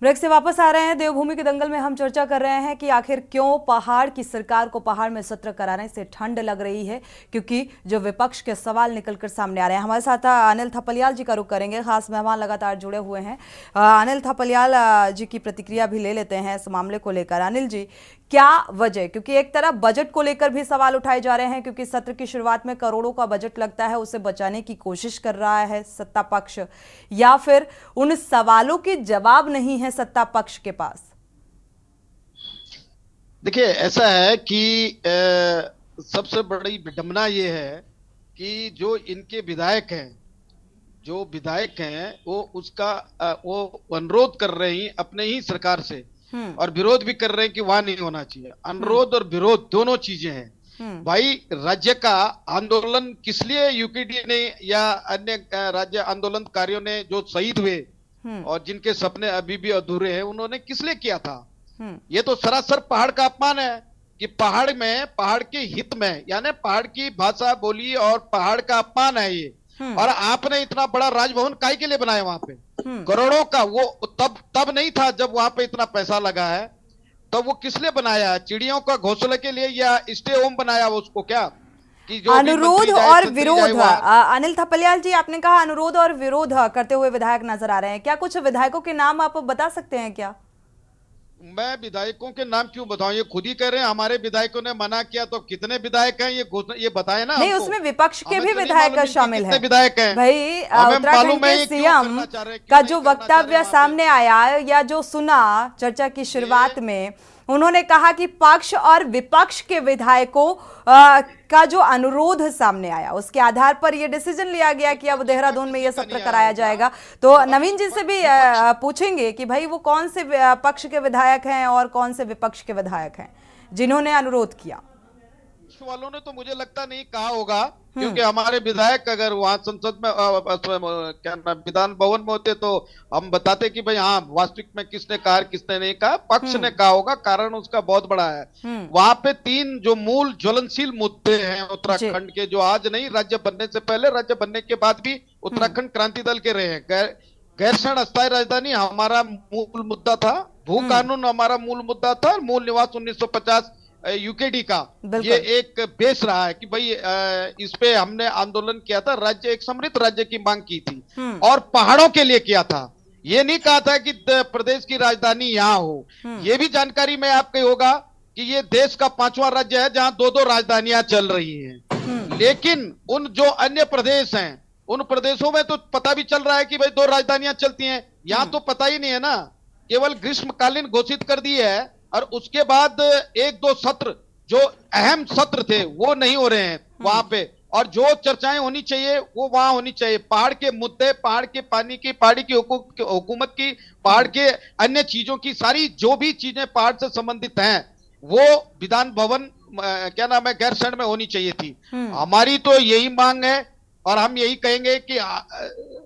Speaker 1: ब्रेक से वापस आ रहे हैं। देवभूमि के दंगल में हम चर्चा कर रहे हैं कि आखिर क्यों पहाड़ की सरकार को पहाड़ में सत्र कराने से ठंड लग रही है, क्योंकि जो विपक्ष के सवाल निकलकर सामने आ रहे हैं। हमारे साथ अनिल थपलियाल जी का रुख करेंगे, खास मेहमान लगातार जुड़े हुए हैं। अनिल थपलियाल जी की प्रतिक्रिया भी ले लेते हैं इस मामले को लेकर। अनिल जी, क्या वजह, क्योंकि एक तरफ बजट को लेकर भी सवाल उठाए जा रहे हैं, क्योंकि सत्र की शुरुआत में करोड़ों का बजट लगता है, उसे बचाने की कोशिश कर रहा है सत्ता पक्ष, या फिर उन सवालों के जवाब नहीं है सत्ता पक्ष के पास?
Speaker 12: देखिए, ऐसा है कि सबसे बड़ी विडंबना ये है कि जो इनके विधायक हैं वो उसका वो अनुरोध कर रहे हैं अपने ही सरकार से, और विरोध भी कर रहे हैं कि वहां नहीं होना चाहिए। अनुरोध और विरोध दोनों चीजें हैं। भाई, राज्य का आंदोलन किस लिए यूकेडी ने या अन्य राज्य आंदोलनकारियों ने जो शहीद हुए और जिनके सपने अभी भी अधूरे हैं, उन्होंने किस लिए किया था? ये तो सरासर पहाड़ का अपमान है कि पहाड़ के हित में, यानी पहाड़ की भाषा बोली और पहाड़ का अपमान है ये। और आपने इतना बड़ा राजभवन काहे के लिए बनाया वहां पे? करोड़ों का, वो तब नहीं था जब वहां पे इतना पैसा लगा है। तब वो किस लिए बनाया है? चिड़ियों का घोंसले के लिए या स्टे होम बनाया उसको क्या? कि जो
Speaker 1: अनुरोध और विरोध, अनिल थपलियाल जी, आपने कहा अनुरोध और विरोध करते हुए विधायक नजर आ रहे हैं, क्या कुछ विधायकों के नाम आप बता सकते हैं क्या?
Speaker 12: मैं विधायकों के नाम क्यों बताऊं? ये खुद ही कह रहे हैं हमारे विधायकों ने मना किया, तो कितने विधायक हैं ये बताए ना।
Speaker 1: नहीं, उसमें विपक्ष के भी विधायक शामिल हैं।
Speaker 12: विधायक हैं
Speaker 1: भाई, उत्तराखंड के सीएम का जो वक्तव्य सामने आया या जो सुना चर्चा की शुरुआत में, उन्होंने कहा कि पक्ष और विपक्ष के विधायकों का जो अनुरोध सामने आया, उसके आधार पर यह डिसीजन लिया गया कि अब देहरादून में यह सत्र कराया जाएगा। तो नवीन जी से भी पूछेंगे कि भाई वो कौन से पक्ष के विधायक हैं और कौन से विपक्ष के विधायक हैं जिन्होंने अनुरोध किया?
Speaker 12: वालों ने तो मुझे लगता नहीं कहा होगा, क्योंकि हमारे विधायक अगर वहां संसद में क्या नाम विधान भवन में होते तो हम बताते कि भाई हाँ वास्तविक में किसने कहा किसने नहीं कहा। पक्ष ने कहा होगा, कारण उसका बहुत बड़ा है। वहां पे 3 जो मूल ज्वलनशील मुद्दे हैं उत्तराखंड के, जो आज नहीं, राज्य बनने से पहले, राज्य बनने के बाद भी उत्तराखंड क्रांति दल के रहे हैं। गैरसैंण अस्थायी राजधानी हमारा मूल मुद्दा था, भू कानून हमारा मूल मुद्दा था, और मूल निवास 1950 यूकेडी का ये एक बेस रहा है कि भाई इस पे हमने आंदोलन किया था। राज्य, एक समृद्ध राज्य की मांग की थी और पहाड़ों के लिए किया था। ये नहीं कहा था कि प्रदेश की राजधानी यहाँ हो। ये भी जानकारी में आपके होगा कि ये देश का 5वां राज्य है जहां 2-2 राजधानियां चल रही हैं। लेकिन उन जो अन्य प्रदेश हैं, उन प्रदेशों में तो पता भी चल रहा है कि भाई 2 राजधानियां चलती हैं। यहाँ तो पता ही नहीं है ना, केवल ग्रीष्मकालीन घोषित कर दी है और उसके बाद 1-2 सत्र जो अहम सत्र थे वो नहीं हो रहे हैं वहां पे, और जो चर्चाएं होनी चाहिए वो वहां होनी चाहिए। पहाड़ के मुद्दे, पहाड़ के पानी की, पहाड़ की हुकूमत की, पहाड़ के अन्य चीजों की, सारी जो भी चीजें पहाड़ से संबंधित हैं वो विधान भवन क्या नाम है गैरसैंण में होनी चाहिए थी। हमारी तो यही मांग है और हम यही कहेंगे कि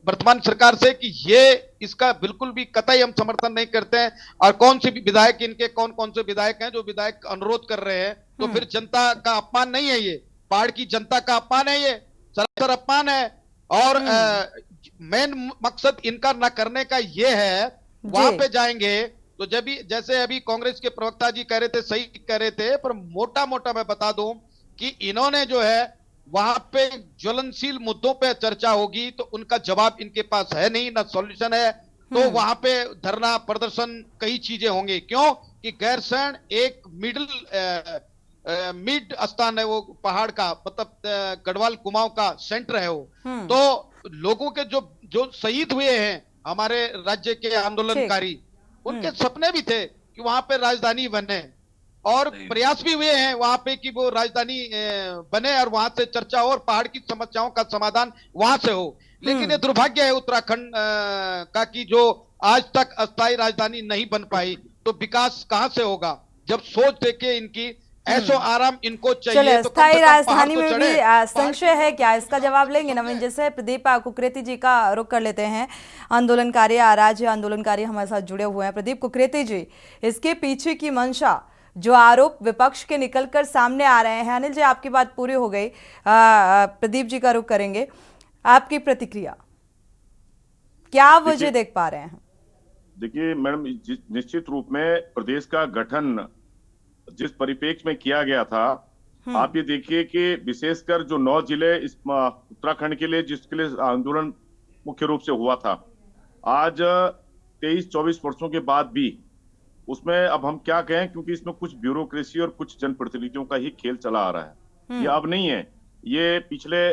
Speaker 12: वर्तमान सरकार से कि ये इसका बिल्कुल भी कतई हम समर्थन नहीं करते हैं। और कौन से भी विधायक, इनके कौन कौन से विधायक हैं जो विधायक अनुरोध कर रहे हैं, तो फिर जनता का अपमान नहीं है ये, पहाड़ की जनता का अपमान है, ये सरासर अपमान है। और मेन मकसद इनका न करने का ये है, वहां पे जाएंगे तो जब भी, जैसे अभी कांग्रेस के प्रवक्ता जी कह रहे थे, सही कह रहे थे, पर मोटा मोटा मैं बता दूं कि इन्होंने जो है वहां पे ज्वलनशील मुद्दों पे चर्चा होगी तो उनका जवाब इनके पास है नहीं, ना सॉल्यूशन है। तो वहां पे धरना प्रदर्शन कई चीजें होंगे। क्यों कि गैरसैंण एक मिड स्थान है, वो पहाड़ का, मतलब गढ़वाल कुमाऊं का सेंटर है वो। तो लोगों के जो शहीद हुए हैं हमारे राज्य के आंदोलनकारी, उनके सपने भी थे कि वहां पे राजधानी बने, और प्रयास भी हुए हैं वहां पे कि वो राजधानी बने और वहां से चर्चा हो और पहाड़ की समस्याओं का समाधान वहां से हो। लेकिन ये दुर्भाग्य है उत्तराखंड का कि जो आज तक अस्थायी राजधानी नहीं बन पाई, तो विकास कहां से होगा जब सोच देखे इनकी ऐसो आराम इनको चाहिए।
Speaker 1: चलो, अस्थायी राजधानी में भी संशय है क्या, इसका जवाब लेंगे नवीन। जैसे प्रदीप कुकरेती जी का रुख कर लेते हैं, आंदोलनकारी, राज्य आंदोलनकारी हमारे साथ जुड़े हुए हैं। प्रदीप कुकरेती जी, इसके पीछे की मंशा, जो आरोप विपक्ष के निकलकर सामने आ रहे हैं, अनिल जी आपकी बात पूरी हो गई, प्रदीप जी का रुख करेंगे, आपकी प्रतिक्रिया, क्या वजह देख पा रहे हैं?
Speaker 4: देखिए मैडम, निश्चित रूप में प्रदेश का गठन जिस परिप्रेक्ष्य में किया गया था, आप ये देखिए कि विशेषकर जो 9 जिले इस उत्तराखंड के लिए, जिसके लिए आंदोलन मुख्य रूप से हुआ था, आज 23-24 वर्षों के बाद भी उसमें अब हम क्या कहें, क्योंकि इसमें कुछ ब्यूरोक्रेसी और कुछ जनप्रतिनिधियों का ही खेल चला आ रहा है। ये अब नहीं है, ये पिछले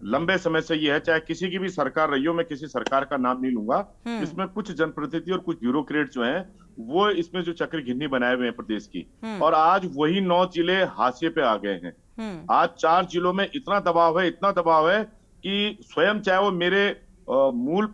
Speaker 4: लंबे समय से ये है, चाहे किसी की भी सरकार रही हो, मैं किसी सरकार का नाम नहीं लूंगा, इसमें कुछ जनप्रतिनिधि और कुछ ब्यूरोक्रेट जो हैं वो इसमें जो चक्र घिन्नी बनाए हुए हैं प्रदेश की, और आज वही 9 जिले हाशिए पे आ गए हैं। आज 4 जिलों में इतना दबाव है कि स्वयं चाहे वो मेरे मूल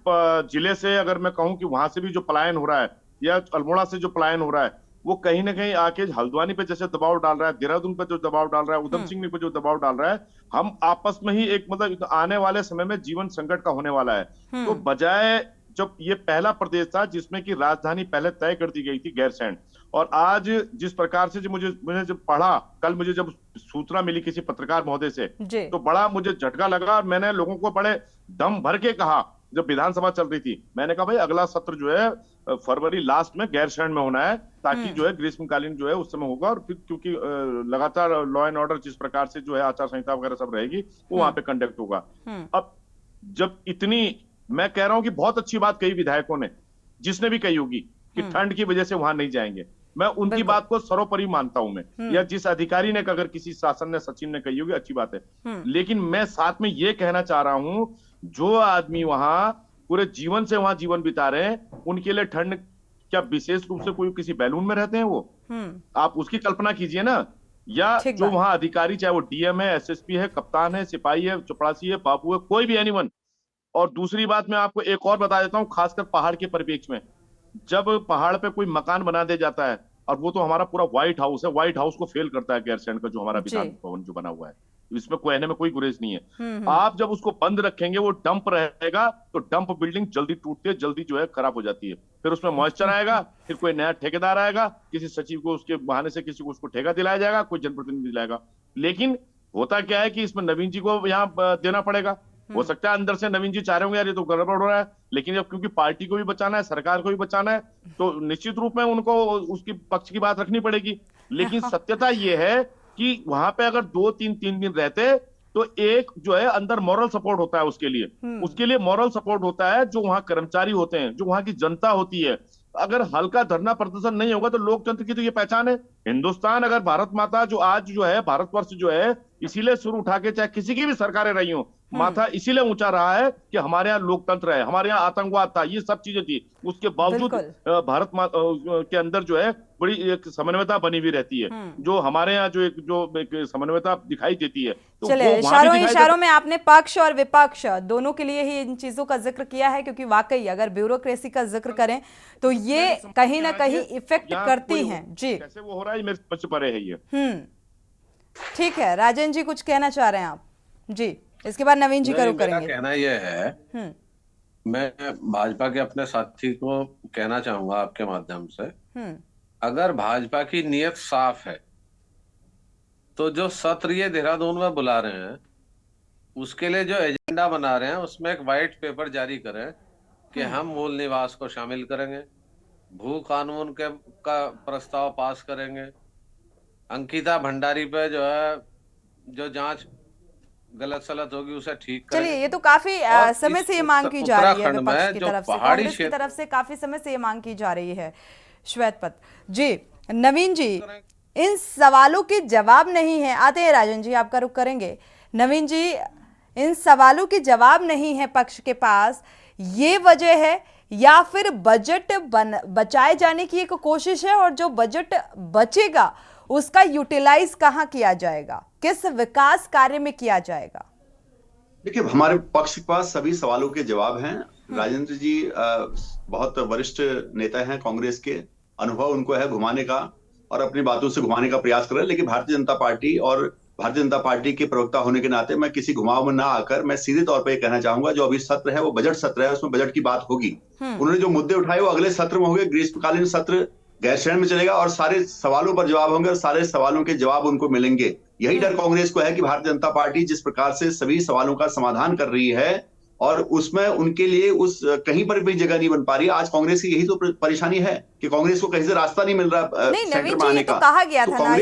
Speaker 4: जिले से अगर मैं कहूं कि वहां से भी जो पलायन हो रहा है या अल्मोड़ा से जो पलायन हो रहा है, वो कहीं ना कहीं आके हल्द्वानी पे जैसे दबाव डाल रहा है, देहरादून पे जो दबाव डाल रहा है, उधम सिंह पे जो दबाव डाल रहा है, हम आपस में ही एक मतलब आने वाले समय में जीवन संकट का होने वाला है। तो बजाय जब ये पहला प्रदेश था जिसमें कि राजधानी पहले तय कर दी गई थी गैरसैंण, और आज जिस प्रकार से मुझे जब पढ़ा, कल मुझे जब सूचना मिली किसी पत्रकार महोदय से, तो बड़ा मुझे झटका लगा, और मैंने लोगों को बड़े दम भर के कहा, जब विधानसभा चल रही थी, मैंने कहा भाई अगला सत्र जो है फरवरी लास्ट में गैरसैंण में होना है, ताकि जो है ग्रीष्मकालीन जो है उस समय होगा, और फिर क्योंकि लगातार लॉ एंड ऑर्डर जिस प्रकार से जो है आचार संहिता वगैरह सब रहेगी वो वहां पे कंडक्ट होगा। अब जब इतनी, मैं कह रहा हूं कि बहुत अच्छी बात कही विधायकों ने, जिसने भी कही होगी कि ठंड की वजह से वहां नहीं जाएंगे, मैं उनकी बात को सर्वोपरि मानता हूं मैं, या जिस अधिकारी ने अगर किसी शासन ने सचिव ने कही होगी अच्छी बात है, लेकिन मैं साथ में ये कहना चाह रहा हूं जो आदमी वहां पूरे जीवन से वहां जीवन बिता रहे हैं, उनके लिए ठंड क्या विशेष रूप से कोई किसी बैलून में रहते हैं वो, आप उसकी कल्पना कीजिए ना। या जो वहां अधिकारी, चाहे वो डीएम है, एसएसपी है, कप्तान है, सिपाही है, चपरासी है, बाबू है, कोई भी एनीवन। और दूसरी बात मैं आपको एक और बता देता हूं, खासकर पहाड़ के परिप्रेक्ष्य में, जब पहाड़ पे कोई मकान बना दिया जाता है, और वो तो हमारा पूरा व्हाइट हाउस है, व्हाइट हाउस को फेल करता है गैरसैंण का जो हमारा विधान भवन जो बना हुआ है, इसमें कहने में कोई गुरेज नहीं है। आप जब उसको बंद रखेंगे, वो डंप रहेगा, तो डंप बिल्डिंग जल्दी टूटती है, जल्दी जो है खराब हो जाती है, फिर उसमें मॉइस्चर आएगा, फिर कोई नया ठेकेदार आएगा, किसी सचिव को उसके बहाने से किसी को उसको ठेका दिलाया जाएगा, कोई जनप्रतिनिधि दिलाएगा। लेकिन होता क्या है कि इसमें नवीन जी को यहाँ देना पड़ेगा। हो सकता है अंदर से नवीन जी चाह रहे होंगे यार ये तो गड़बड़ हो रहा है, लेकिन जब क्योंकि पार्टी को भी बचाना है, सरकार को भी बचाना है, तो निश्चित रूप में उनको उसकी पक्ष की बात रखनी पड़ेगी। लेकिन सत्यता ये है कि वहां पे अगर 2-3 दिन रहते, तो एक जो है अंदर मॉरल सपोर्ट होता है उसके लिए मॉरल सपोर्ट होता है, जो वहां कर्मचारी होते हैं, जो वहां की जनता होती है। अगर हल्का धरना प्रदर्शन नहीं होगा तो लोकतंत्र की तो ये पहचान है। हिंदुस्तान, अगर भारत माता जो आज जो है, भारतवर्ष जो है, इसीलिए सुर उठा के चाहे किसी की भी सरकारें रही हो, माथा इसीलिए ऊंचा रहा है कि हमारे यहाँ लोकतंत्र है, हमारे यहाँ आतंकवाद था, ये सब चीजें थी, उसके बावजूद भारत के अंदर जो है बड़ी एक समन्वयता बनी हुई रहती है, जो हमारे यहाँ जो एक समन्वयता दिखाई देती है। तो
Speaker 1: चलिए, इशारों में आपने पक्ष और विपक्ष दोनों के लिए ही इन चीजों का जिक्र किया है, क्योंकि वाकई अगर ब्यूरोक्रेसी का जिक्र करें तो ये कहीं ना कहीं इफेक्ट करती हैं। जी,
Speaker 4: कैसे वो हो रहा है, मेरे पक्ष परे है ये।
Speaker 1: ठीक है, राजन जी कुछ कहना चाह रहे हैं आप? जी, इसके बाद नवीन जी का रुख करेंगे।
Speaker 10: मेरा कहना यह है, मैं भाजपा के अपने साथी को कहना चाहूंगा आपके माध्यम से, अगर भाजपा की नीयत साफ है तो जो सत्र ये देहरादून में बुला रहे हैं, उसके लिए जो एजेंडा बना रहे हैं, उसमें एक व्हाइट पेपर जारी करें कि हम मूल निवास को शामिल करेंगे, भू कानून का प्रस्ताव पास करेंगे, अंकिता भंडारी पे जो है जो जांच गलत सलत होगी उसे ठीक करें।
Speaker 1: चलिए, ये तो काफी समय से ये मांग की जा रही है विपक्ष की तरफ से, कांग्रेस की तरफ से काफी समय से ये मांग की जा रही है। श्वेत जी, नवीन जी, इन सवालों के जवाब नहीं है, आते हैं राजन जी, आपका रुख करेंगे। नवीन जी, इन सवालों के जवाब नहीं है पक्ष के पास, ये वजह है या फिर बजट बचाए जाने की एक कोशिश है, और जो बजट बचेगा उसका यूटिलाइज कहां किया जाएगा, किस विकास कार्य में किया जाएगा?
Speaker 9: देखिए, हमारे पक्ष के पास सभी सवालों के जवाब हैं। राजेंद्र जी बहुत वरिष्ठ नेता हैं कांग्रेस के, अनुभव उनको है घुमाने का और अपनी बातों से घुमाने का प्रयास कर रहे हैं। लेकिन भारतीय जनता पार्टी और भारतीय जनता पार्टी के प्रवक्ता होने के नाते मैं किसी घुमाव में ना आकर मैं सीधे तौर पर यह कहना चाहूंगा, जो अभी सत्र है वो बजट सत्र है, उसमें बजट की बात होगी। उन्होंने जो मुद्दे उठाए वो अगले सत्र में होंगे, ग्रीष्मकालीन सत्र गैरसैंण में चलेगा और सारे सवालों पर जवाब होंगे और सारे सवालों के जवाब उनको मिलेंगे। यही डर कांग्रेस को है कि भारतीय जनता पार्टी जिस प्रकार से सभी सवालों का समाधान कर रही है और उसमें उनके लिए उस कहीं पर भी जगह नहीं बन पा रही। आज कांग्रेस की यही तो परेशानी है कि कांग्रेस को कहीं से रास्ता नहीं मिल रहा।
Speaker 1: नहीं नवीन जी, ये तो कहा गया था ना,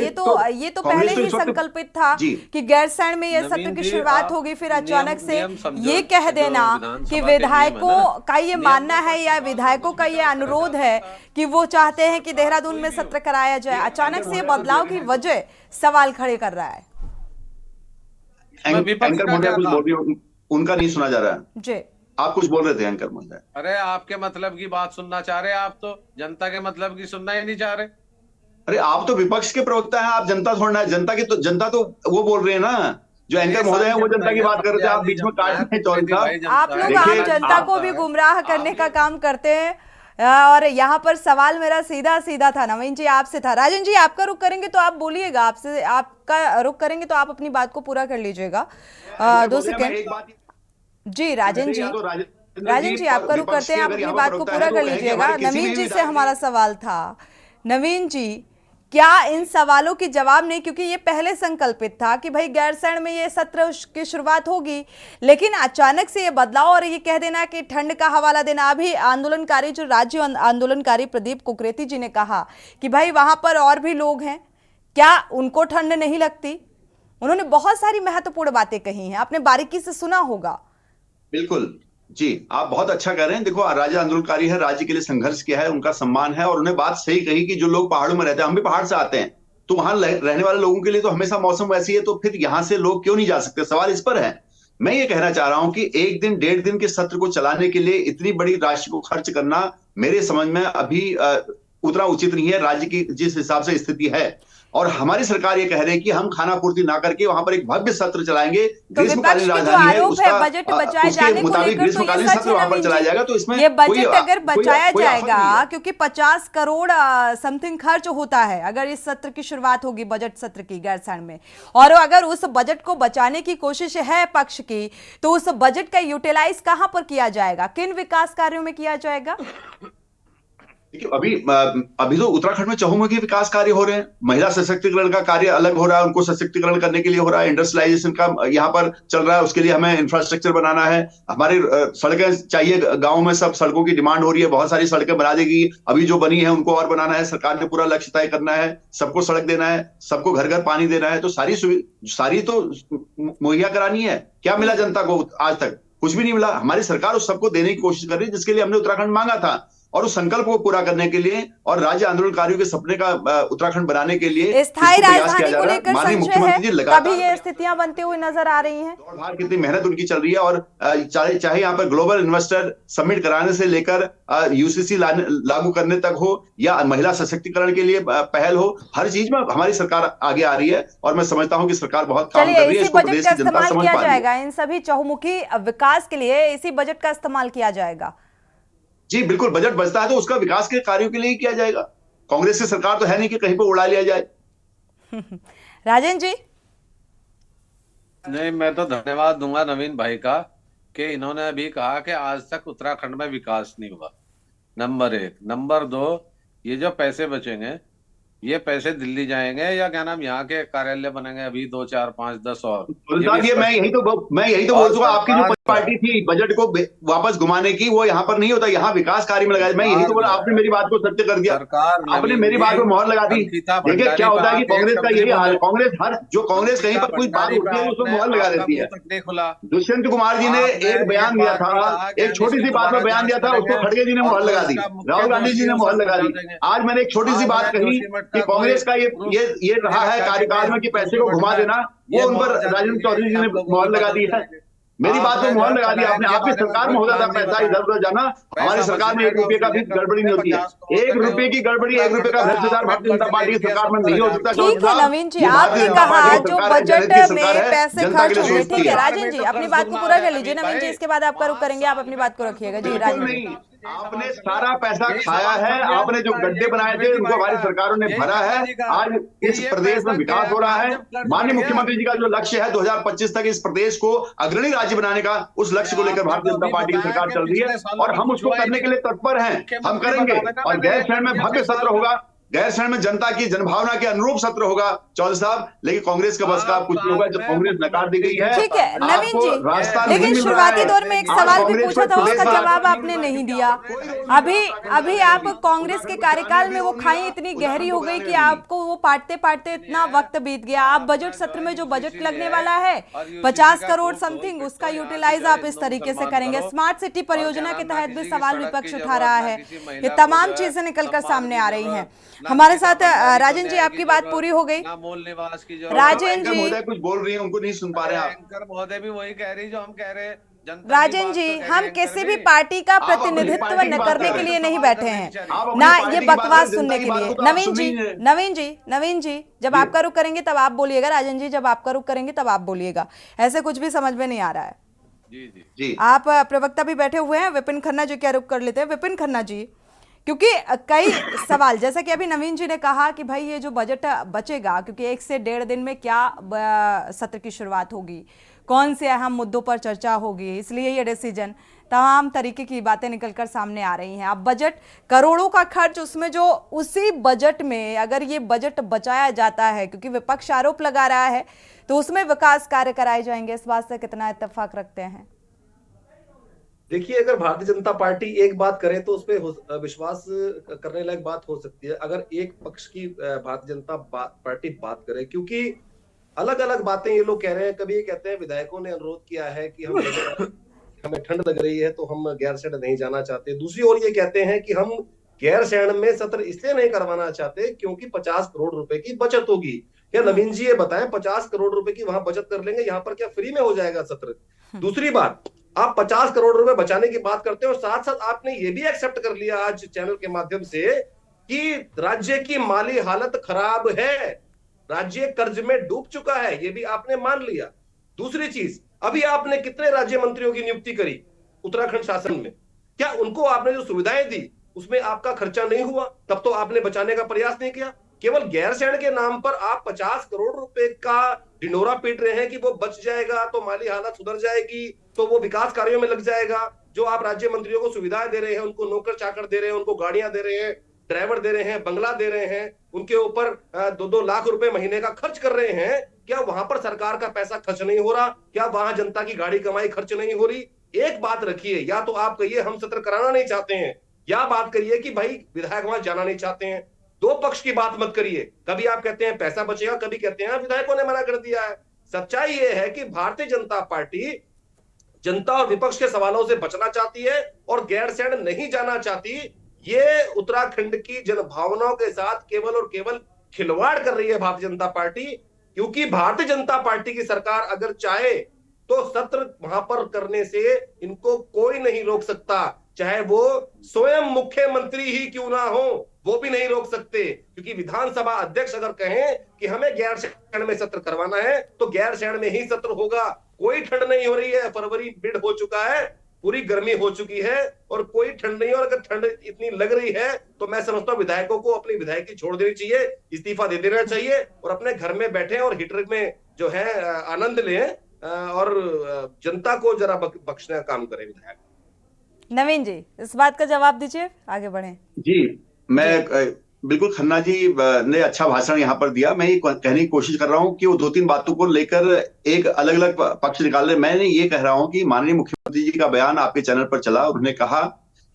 Speaker 1: ये तो पहले ही संकल्पित था कि गैरसैंण में ये सत्र की शुरुआत होगी, फिर अचानक से ये कह देना कि विधायकों का ये मानना है या विधायकों का ये अनुरोध है कि वो चाहते हैं कि देहरादून में सत्र कराया जाए, अचानक से बदलाव की वजह सवाल खड़े कर रहा है।
Speaker 9: उनका नहीं सुना जा रहा है।
Speaker 1: जी
Speaker 9: आप कुछ बोल रहे थे एंकर महोदय।
Speaker 10: अरे आपके मतलब की बात सुनना चाह रहे हैं, आप तो जनता के मतलब की सुनना ही नहीं चाह रहे।
Speaker 9: अरे आप तो विपक्ष के प्रवक्ता हैं, आप जनता थोड़ा है, जनता तो वो बोल रहे हैं ना, जो एंकर महोदय हैं वो जनता की बात कर रहे थे, आप बीच में काट रहे हैं चौधरी साहब।
Speaker 1: आप लोग आम जनता को भी गुमराह करने का काम करते हैं। और यहाँ पर सवाल मेरा सीधा सीधा था, नवीन जी आपसे था। राजन जी आपका रुख करेंगे तो आप बोलिएगा, आपसे आपका रुख करेंगे तो आप अपनी बात को पूरा कर लीजिएगा। 2 सेकंड जी राजन जी, राजन जी आपका रुख करते हैं, आप अपनी बात को पूरा कर लीजिएगा। नवीन जी से हमारा सवाल था, नवीन जी क्या इन सवालों की जवाब नहीं, क्योंकि ये पहले संकल्पित था कि भाई गैरसैंण में ये सत्र की शुरुआत होगी, लेकिन अचानक से ये बदलाव और ये कह देना कि ठंड का हवाला देना। अभी आंदोलनकारी जो राज्य आंदोलनकारी प्रदीप कुकरेती जी ने कहा कि भाई वहां पर और भी लोग हैं, क्या उनको ठंड नहीं लगती? उन्होंने बहुत सारी महत्वपूर्ण बातें कही हैं, आपने बारीकी से सुना होगा।
Speaker 9: बिल्कुल जी, आप बहुत अच्छा कह रहे हैं। देखो राज्य आंदोलनकारी है, राज्य के लिए संघर्ष किया है, उनका सम्मान है, और उन्हें बात सही कही कि जो लोग पहाड़ों में रहते हैं, हम भी पहाड़ से आते हैं, तो वहां रहने वाले लोगों के लिए तो हमेशा मौसम वैसी है, तो फिर यहां से लोग क्यों नहीं जा सकते? सवाल इस पर है। मैं ये कहना चाह रहा हूं कि 1 दिन 1.5 दिन के सत्र को चलाने के लिए इतनी बड़ी राशि को खर्च करना मेरे समझ में अभी उतना उचित नहीं है, राज्य की जिस हिसाब से स्थिति है। और हमारी सरकार ये कह रही है कि हम खाना पूर्ति ना करके वहां पर एक भव्य सत्र चलाएंगे, ग्रीष्मकालीन राजधानी है, उसका
Speaker 1: बजट बचाए जाने को
Speaker 9: मुताबिक
Speaker 1: लेकर
Speaker 9: ग्रीष्मकालीन सत्र वहां पर चलाया जाएगा, तो इसमें
Speaker 1: ये बजट अगर
Speaker 9: कोई
Speaker 1: बचाया
Speaker 9: कोई आफत नहीं
Speaker 1: जाएगा,
Speaker 9: है।
Speaker 1: क्योंकि 50 करोड़ समथिंग खर्च होता है अगर इस सत्र की शुरुआत होगी, बजट सत्र की गैरसैंण में, और अगर उस बजट को बचाने की कोशिश है पक्ष की, तो उस बजट का यूटिलाइज कहां पर किया जाएगा, किन विकास कार्यों में किया जाएगा?
Speaker 9: देखिए अभी तो उत्तराखंड में चहुमुखी विकास कार्य हो रहे हैं, महिला सशक्तिकरण का कार्य अलग हो रहा है, उनको सशक्तिकरण करने के लिए हो रहा है, इंडस्ट्रियलाइजेशन का यहाँ पर चल रहा है, उसके लिए हमें इंफ्रास्ट्रक्चर बनाना है, हमारी सड़कें चाहिए, गाँव में सब सड़कों की डिमांड हो रही है, बहुत सारी सड़कें बना देगी, अभी जो बनी है उनको और बनाना है, सरकार ने पूरा लक्ष्य तय करना है, सबको सड़क देना है, सबको घर घर पानी देना है, तो सारी तो मुहैया करानी है। क्या मिला जनता को आज तक? कुछ भी नहीं मिला। हमारी सरकार उस सबको देने की कोशिश कर रही है जिसके लिए हमने उत्तराखंड मांगा था, और उस संकल्प को पूरा करने के लिए और राज्य आंदोलनकारियों के सपने का उत्तराखंड बनाने के लिए
Speaker 1: स्थायी राजधानी को लेकर
Speaker 9: माननीय
Speaker 1: संशय
Speaker 9: मुख्यमंत्री जी
Speaker 1: है,
Speaker 9: लगातार
Speaker 1: तभी ये स्थितियां बनती हुई नजर आ रही हैं।
Speaker 9: बाहर कितनी मेहनत उनकी चल रही है, और चाहे यहाँ पर ग्लोबल इन्वेस्टर समिट कराने से लेकर यूसीसी लागू करने तक हो, या महिला सशक्तिकरण के लिए पहल हो, हर चीज में हमारी सरकार आगे आ रही है, और मैं समझता हूँ कि सरकार बहुत काम कर रही है।
Speaker 1: इसी बजट का इस्तेमाल किया जाएगा इन सभी चहुमुखी विकास के लिए, इसी बजट का इस्तेमाल किया जाएगा।
Speaker 9: जी बिल्कुल, बजट बचता है तो उसका विकास के कार्यों के लिए ही किया जाएगा। कांग्रेस की सरकार तो है नहीं कि कहीं पर उड़ा लिया जाए।
Speaker 1: राजन जी
Speaker 10: नहीं, मैं तो धन्यवाद दूंगा नवीन भाई का कि इन्होंने अभी कहा कि आज तक उत्तराखंड में विकास नहीं हुआ, नंबर 1। नंबर 2, ये जो पैसे बचेंगे ये पैसे दिल्ली जाएंगे या क्या नाम यहाँ के कार्यालय बनेंगे, अभी 2, 4, 5, 10 और
Speaker 9: ये मैं यही तो बोल चुका, आपकी जो पार्टी थी बजट को वापस घुमाने की, वो यहाँ पर नहीं होता, यहाँ विकास कार्य में लगाया। मैं यही तो बोला, आपने मेरी बात को सत्य कर दिया, आपने मेरी बात को मोहर लगा दी। देखिए क्या होता है कि कांग्रेस का यही हाल है, कांग्रेस कहीं पर कोई बात उठती है उसको मोहर लगा देती है। दुष्यंत कुमार जी ने एक बयान दिया था, एक छोटी सी बात में बयान दिया था, उसको खड़गे जी ने मोहर लगा दी, राहुल गांधी जी ने मोहर लगा दी। आज मैंने एक छोटी सी बात कही कि कांग्रेस का ये रहा है कार्यकाल में कि पैसे को घुमा देना, वो उन पर राजेंद्र चौधरी जी ने मोहर लगा दी है। मेरी बात को मोहर लगा दी आपने। आपकी सरकार में होता था पैसा इधर उधर जाना, हमारी सरकार में 1 रुपए का भी गड़बड़ी नहीं होती है। 1 रुपए की गड़बड़ी, 1 रुपए का भ्रष्टाचार भारतीय जनता पार्टी की सरकार में नहीं हो सकता।
Speaker 1: ठीक है नवीन जी, आपने कहा जो बजट में पैसे खर्च होंगे, ठीक है। राजन जी अपनी बात को पूरा कर लीजिए। नवीन जी इसके बाद आपका रुख करेंगे, आप अपनी बात को रखिएगा। जी राजन जी,
Speaker 9: आपने सारा पैसा खाया है, आपने जो गड्ढे बनाए थे उनको हमारी सरकारों ने भरा है। आज इस प्रदेश में विकास हो रहा है। माननीय मुख्यमंत्री जी का जो लक्ष्य है 2025 तक इस प्रदेश को अग्रणी राज्य बनाने का, उस लक्ष्य को लेकर भारतीय जनता पार्टी की सरकार चल रही है, और हम उसको करने के लिए तत्पर हैं, हम करेंगे। और गैरसैंण में भव्य सत्र होगा, गैरसैंण में जनता की जनभावना के अनुरूप सत्र होगा चौधरी साहब, लेकिन कांग्रेस का बस का कुछ नहीं होगा, जब कांग्रेस नकार दी गई है।
Speaker 1: ठीक है नवीन जी, लेकिन शुरुआती दौर में एक सवाल भी पूछा था, उसका जवाब आपने नहीं दिया। अभी आप कांग्रेस के कार्यकाल में वो खाई इतनी गहरी हो गई कि आपको वो पाटते पाटते इतना वक्त बीत गया। आप बजट सत्र में जो बजट लगने वाला है 50 करोड़ समथिंग, उसका यूटिलाइज आप इस तरीके से करेंगे। स्मार्ट सिटी परियोजना के तहत भी सवाल विपक्ष उठा रहा है, ये तमाम चीजें निकलकर सामने आ रही हैं। हमारे साथ राजन जी, आपकी बात पूरी हो गई?
Speaker 10: ना मूल निवास की जो
Speaker 1: राजन
Speaker 9: एंकर
Speaker 1: जी,
Speaker 9: महोदय कुछ बोल रही है, उनको नहीं सुन पा रहे हैं आप।
Speaker 10: एंकर महोदय भी वही कह रही जो हम कह रहे हैं। जनता की
Speaker 1: राजन
Speaker 10: बात
Speaker 1: जी,
Speaker 10: तो कह रही
Speaker 1: हम
Speaker 10: है
Speaker 1: किसी
Speaker 10: एंकर
Speaker 1: भी
Speaker 10: भी।
Speaker 1: पार्टी का
Speaker 9: आप अपनी
Speaker 1: प्रतिनिधित्व
Speaker 9: पार्टी की
Speaker 1: न
Speaker 9: बात
Speaker 1: करने
Speaker 9: कर
Speaker 1: के
Speaker 9: रहे
Speaker 1: लिए
Speaker 9: हैं।
Speaker 1: नहीं
Speaker 10: सवाल
Speaker 1: बैठे
Speaker 10: करने की
Speaker 1: हैं,
Speaker 10: चाहिए।
Speaker 9: आप अपनी
Speaker 1: ना
Speaker 9: पार्टी
Speaker 1: ये
Speaker 9: की बात
Speaker 1: बकवास
Speaker 9: करें,
Speaker 1: सुनने
Speaker 9: जनता
Speaker 1: के
Speaker 9: की बात
Speaker 1: लिए।
Speaker 9: को तो आप सुन ही नहीं रहे।
Speaker 1: नवीन जी, जब आपका रुख करेंगे तब आप बोलिएगा। राजन जी, जब आपका रुख करेंगे तब आप बोलिएगा। ऐसे कुछ भी समझ में नहीं आ रहा है।
Speaker 10: जी जी
Speaker 9: जी
Speaker 1: आप प्रवक्ता भी बैठे हुए हैं, विपिन खन्ना जी क्या रुख कर लेते हैं। विपिन खन्ना जी, क्योंकि कई सवाल, जैसा कि अभी नवीन जी ने कहा कि भाई ये जो बजट बचेगा, क्योंकि 1 से 1.5 दिन में क्या सत्र की शुरुआत होगी, कौन से अहम मुद्दों पर चर्चा होगी, इसलिए ये डिसीजन, तमाम तरीके की बातें निकलकर सामने आ रही हैं। अब बजट करोड़ों का खर्च, उसमें जो उसी बजट में अगर ये बजट बचाया जाता है, क्योंकि विपक्ष आरोप लगा रहा है, तो उसमें विकास कार्य कराए जाएंगे, इस बात से कितना इत्तेफाक रखते हैं?
Speaker 11: देखिए, अगर भारतीय जनता पार्टी एक बात करे तो उस पर विश्वास करने लायक बात हो सकती है, अगर एक पक्ष की भारतीय जनता पार्टी बात करे, क्योंकि अलग अलग बातें ये लोग कह रहे हैं। कभी ये कहते हैं विधायकों ने अनुरोध किया है कि हमें ठंड लग रही है तो हम गैरसैंण नहीं जाना चाहते। दूसरी ओर ये कहते हैं कि हम गैरसैंण में सत्र इसलिए नहीं करवाना चाहते क्योंकि 50 करोड़ रुपए की बचत होगी। क्या नवीन जी ये बताएं, 50 करोड़ रुपए की वहां बचत कर लेंगे, यहाँ पर क्या फ्री में हो जाएगा सत्र? दूसरी बात, आप 50 करोड़ रुपए बचाने की बात करते हैं और साथ साथ आपने ये भी एक्सेप्ट कर लिया आज चैनल के माध्यम से कि राज्य की माली हालत खराब है, राज्य कर्ज में डूब चुका है, ये भी आपने मान लिया। दूसरी चीज, अभी आपने कितने राज्य मंत्रियों की नियुक्ति करी उत्तराखंड शासन में? क्या उनको आपने जो सुविधाएं दी उसमें आपका खर्चा नहीं हुआ? तब तो आपने बचाने का प्रयास नहीं किया। केवल गैरसैंण के नाम पर आप 50 करोड़ रुपए का ढिंडोरा पीट रहे हैं कि वो बच जाएगा तो माली हालत सुधर जाएगी, तो वो विकास कार्यों में लग जाएगा। जो आप राज्य मंत्रियों को सुविधाएं दे रहे हैं, उनको नौकर चाकर दे रहे हैं, उनको गाड़ियां दे रहे हैं, ड्राइवर दे रहे हैं, बंगला दे रहे हैं, उनके ऊपर 2-2 लाख रुपए महीने का खर्च कर रहे हैं, क्या वहां पर सरकार का पैसा खर्च नहीं हो रहा? क्या वहां जनता की गाड़ी कमाई खर्च नहीं हो रही? एक बात रखिए, या तो आप कहिए हम सत्र कराना नहीं चाहते हैं, या बात करिए कि भाई विधायक वहां जाना नहीं चाहते हैं। दो पक्ष की बात मत करिए। कभी आप कहते हैं पैसा बचेगा, कभी कहते हैं विधायकों ने मना कर दिया है। सच्चाई ये है कि भारतीय जनता पार्टी जनता और विपक्ष के सवालों से बचना चाहती है और गैरसैंण नहीं जाना चाहती। ये उत्तराखंड की जनभावनाओं के साथ केवल और केवल खिलवाड़ कर रही है भारतीय जनता पार्टी, क्योंकि भारतीय जनता पार्टी की सरकार अगर चाहे तो सत्र वहां पर करने से इनको कोई नहीं रोक सकता, चाहे वो स्वयं मुख्यमंत्री ही क्यों ना हो, वो भी नहीं रोक सकते। क्योंकि विधानसभा अध्यक्ष अगर कहें कि हमें गैरसैंण में सत्र करवाना है तो गैरसैंण में ही सत्र होगा। कोई ठंड नहीं हो रही है, फरवरी मिड हो चुका है, पूरी गर्मी हो चुकी है और कोई ठंड नहीं। और अगर ठंड इतनी लग रही है तो मैं समझता हूं विधायकों को अपनी विधायकी छोड़ देनी चाहिए, इस्तीफा दे देना चाहिए और अपने घर में बैठे और हीटर में जो है आनंद लें और जनता को जरा बख्शने का काम करें विधायक।
Speaker 1: नवीन जी, इस बात का जवाब दीजिए, आगे बढ़ें।
Speaker 9: जी, मैं बिल्कुल, खन्ना जी ने अच्छा भाषण यहाँ पर दिया। मैं ये कहने की कोशिश कर रहा हूँ कि वो 2-3 बातों को लेकर एक अलग अलग पक्ष निकाल रहे। मैंने ये कह रहा हूँ कि माननीय मुख्यमंत्री जी का बयान आपके चैनल पर चला, उन्होंने कहा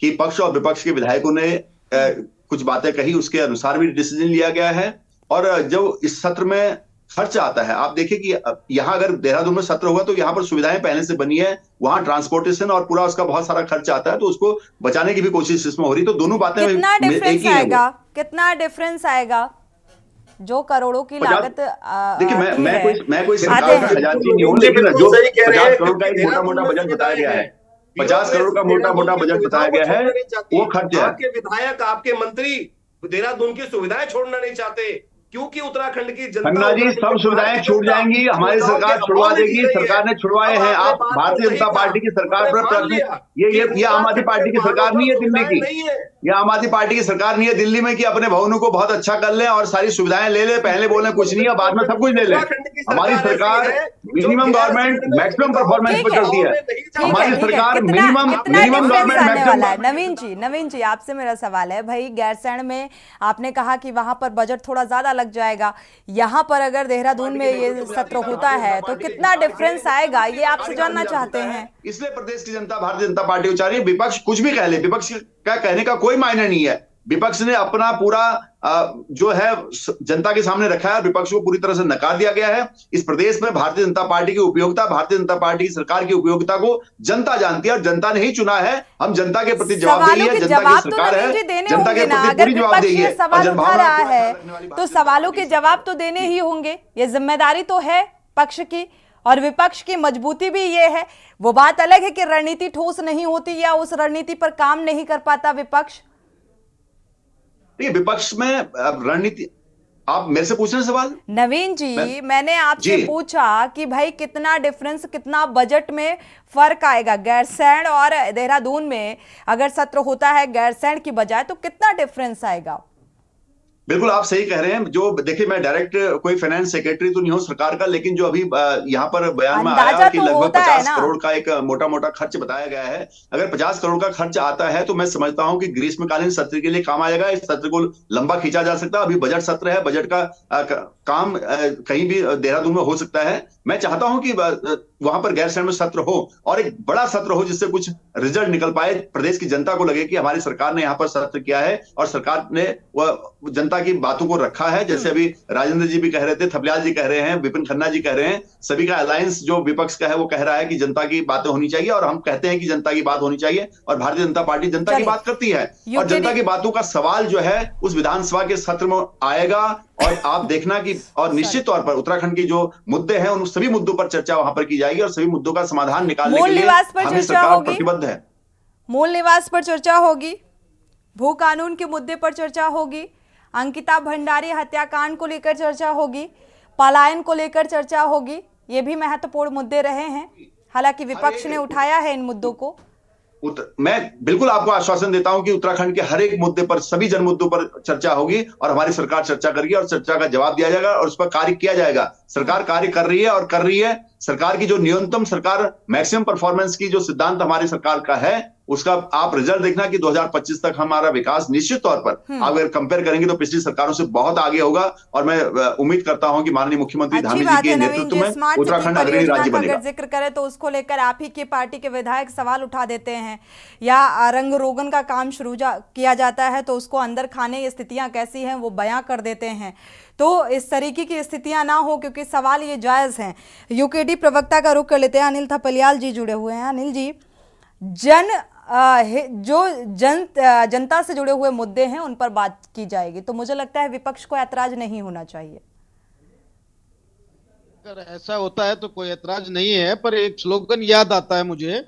Speaker 9: कि पक्ष और विपक्ष के विधायकों ने कुछ बातें कही, उसके अनुसार भी डिसीजन लिया गया है। और जो इस सत्र में खर्च आता है, आप देखिए कि यहाँ अगर देहरादून में सत्र होगा तो यहाँ पर सुविधाएं पहले से बनी है, वहां ट्रांसपोर्टेशन और पूरा उसका बहुत सारा खर्च आता है, तो उसको बचाने की भी कोशिश इसमें हो रही। तो दोनों बातें
Speaker 1: कितना डिफरेंस आएगा, कितना डिफरेंस आएगा जो करोड़ों की लागत?
Speaker 9: देखिए, मैं कोई सरकार का खजांची नहीं हूं, लेकिन जो 50 करोड़ का एक मोटा मोटा बजट बताया गया है, 50 करोड़ का मोटा मोटा बजट बताया गया है, वो खर्च है।
Speaker 11: आपके विधायक, आपके मंत्री देहरादून की सुविधाएं छोड़ना नहीं चाहते क्योंकि उत्तराखंड की जनता,
Speaker 9: खन्ना जी, सब सुविधाएं छूट जाएंगी, हमारी सरकार छुड़वा देगी। सरकार ने छुड़वाए हैं। आप भारतीय जनता पार्टी की सरकार पर प्रश्न, ये आम आदमी पार्टी की सरकार नहीं है दिल्ली की, ये आम आदमी पार्टी की सरकार नहीं है दिल्ली में कि अपने भवनों को बहुत अच्छा कर लें और सारी सुविधाएं ले ले, पहले बोले कुछ नहीं है, बाद में सब कुछ ले लें। हमारी सरकार मिनिमम गवर्नमेंट मैक्सिमम परफॉर्मेंस पर चलती है। हमारी सरकार मिनिमम गवर्नमेंट मैक्सिमम।
Speaker 1: नवीन जी, आपसे मेरा सवाल है, भाई गैरसैंण में आपने कहा कि वहां पर बजट थोड़ा ज्यादा लग जाएगा, यहाँ पर अगर देहरादून में ये सत्र होता है तो कितना डिफरेंस आएगा, ये आपसे जानना चाहते हैं।
Speaker 9: इसलिए प्रदेश की जनता भारतीय जनता पार्टी को चाह रही है, विपक्ष कुछ भी कह ले, विपक्ष का कहने का कोई मायने नहीं है। विपक्ष ने अपना पूरा जो है जनता के सामने रखा है, विपक्ष को पूरी तरह से नकार दिया गया है। इस प्रदेश में भारतीय जनता पार्टी की उपयोगिता, भारतीय जनता पार्टी की सरकार की उपयोगिता को जनता जानती है और जनता ने ही चुना है। हम जनता के प्रति जवाबदेही है, जनता की सरकार है, जनता के प्रति पूरी जवाबदेही है।
Speaker 1: सवाल उठा रहा है तो सवालों के जवाब तो देने ही होंगे, ये जिम्मेदारी तो है पक्ष की, और विपक्ष की मजबूती भी ये है। वो बात अलग है कि रणनीति ठोस नहीं होती या उस रणनीति पर काम नहीं कर पाता विपक्ष।
Speaker 9: देखिए, विपक्ष में रणनीति, आप मेरे से पूछ रहे हैं सवाल?
Speaker 1: नवीन जी, मैंने आपसे पूछा कि भाई कितना डिफरेंस, कितना बजट में फर्क आएगा गैरसैंण और देहरादून में, अगर सत्र होता है गैरसैंण की बजाय तो कितना डिफरेंस आएगा?
Speaker 9: बिल्कुल आप सही कह रहे हैं। जो देखिए, मैं डायरेक्ट कोई फाइनेंस सेक्रेटरी तो नहीं हूं सरकार का, लेकिन जो अभी यहाँ पर बयान में आया कि लगभग 50 करोड़ का एक मोटा मोटा खर्च बताया गया है। अगर 50 करोड़ का खर्च आता है तो मैं समझता हूं कि ग्रीष्मकालीन सत्र के लिए काम आएगा। इस सत्र को लंबा खींचा जा सकता है। अभी बजट सत्र है, बजट का काम कहीं भी देहरादून में हो सकता है। मैं चाहता हूं कि वहां पर गैरसैंण में सत्र हो और एक बड़ा सत्र हो जिससे कुछ रिजल्ट निकल पाए, प्रदेश की जनता को लगे कि हमारी सरकार ने यहाँ पर सत्र किया है और सरकार ने जनता की बातों को रखा है। जैसे अभी राजेंद्र जी भी कह रहे थे, थपलियाल जी कह रहे हैं, विपिन खन्ना जी कह रहे हैं, सभी का अलायंस जो विपक्ष का है वो कह रहा है कि जनता की बातें होनी चाहिए, और हम कहते हैं कि जनता की बात होनी चाहिए, और भारतीय जनता पार्टी जनता की बात करती है। और जनता की बातों का सवाल जो है उस विधानसभा के सत्र में आएगा, और आप देखना कि, और निश्चित तौर पर उत्तराखंड के जो मुद्दे हैं उन सभी मुद्दों पर चर्चा वहां पर की जाएगी और सभी मुद्दों का समाधान निकालने के लिए हमें सरकार प्रतिबद्ध है।
Speaker 1: मूल निवास पर चर्चा होगी, भू कानून के मुद्दे पर चर्चा होगी, अंकिता भंडारी हत्याकांड को लेकर चर्चा होगी, पलायन को लेकर चर्चा होगी। ये भी महत्वपूर्ण मुद्दे रहे हैं, हालांकि विपक्ष ने उठाया है इन मुद्दों को।
Speaker 9: मैं बिल्कुल आपको आश्वासन देता हूं कि उत्तराखंड के हर एक मुद्दे पर, सभी जन मुद्दों पर चर्चा होगी और हमारी सरकार चर्चा करेगी और चर्चा का जवाब दिया जाएगा और उस पर कार्य किया जाएगा। सरकार कार्य कर रही है और कर रही है। सरकार की जो न्यूनतम, सरकार मैक्सिमम परफॉर्मेंस की जो सिद्धांत हमारी सरकार का है, उसका आप रिजल्ट देखना कि 2025 तक हमारा विकास निश्चित तौर पर अगर कंपेयर करेंगे तो पिछली सरकारों से बहुत आगे होगा। और मैं उम्मीद करता हूं कि माननीय मुख्यमंत्री धामी जी के नेतृत्व में उत्तराखंड अग्रणी राज्य बनेगा।
Speaker 1: अगर जिक्र करें तो उसको लेकर आप ही की पार्टी के विधायक सवाल उठा देते हैं, या रंग रोगन का काम शुरू किया जाता है तो उसको अंदर खाने स्थितियां कैसी हैं वो बयां कर देते हैं। तो इस तरीके की स्थितियां ना हो, क्योंकि सवाल ये जायज हैं। यूकेडी प्रवक्ता का रुख कर लेते हैं, अनिल थपलियाल जी जुड़े हुए हैं। अनिल जी, जनता से जुड़े हुए मुद्दे हैं उन पर बात की जाएगी, तो मुझे लगता है विपक्ष को ऐतराज नहीं होना चाहिए।
Speaker 12: अगर ऐसा होता है तो कोई ऐतराज नहीं है, पर एक स्लोगन याद आता है मुझे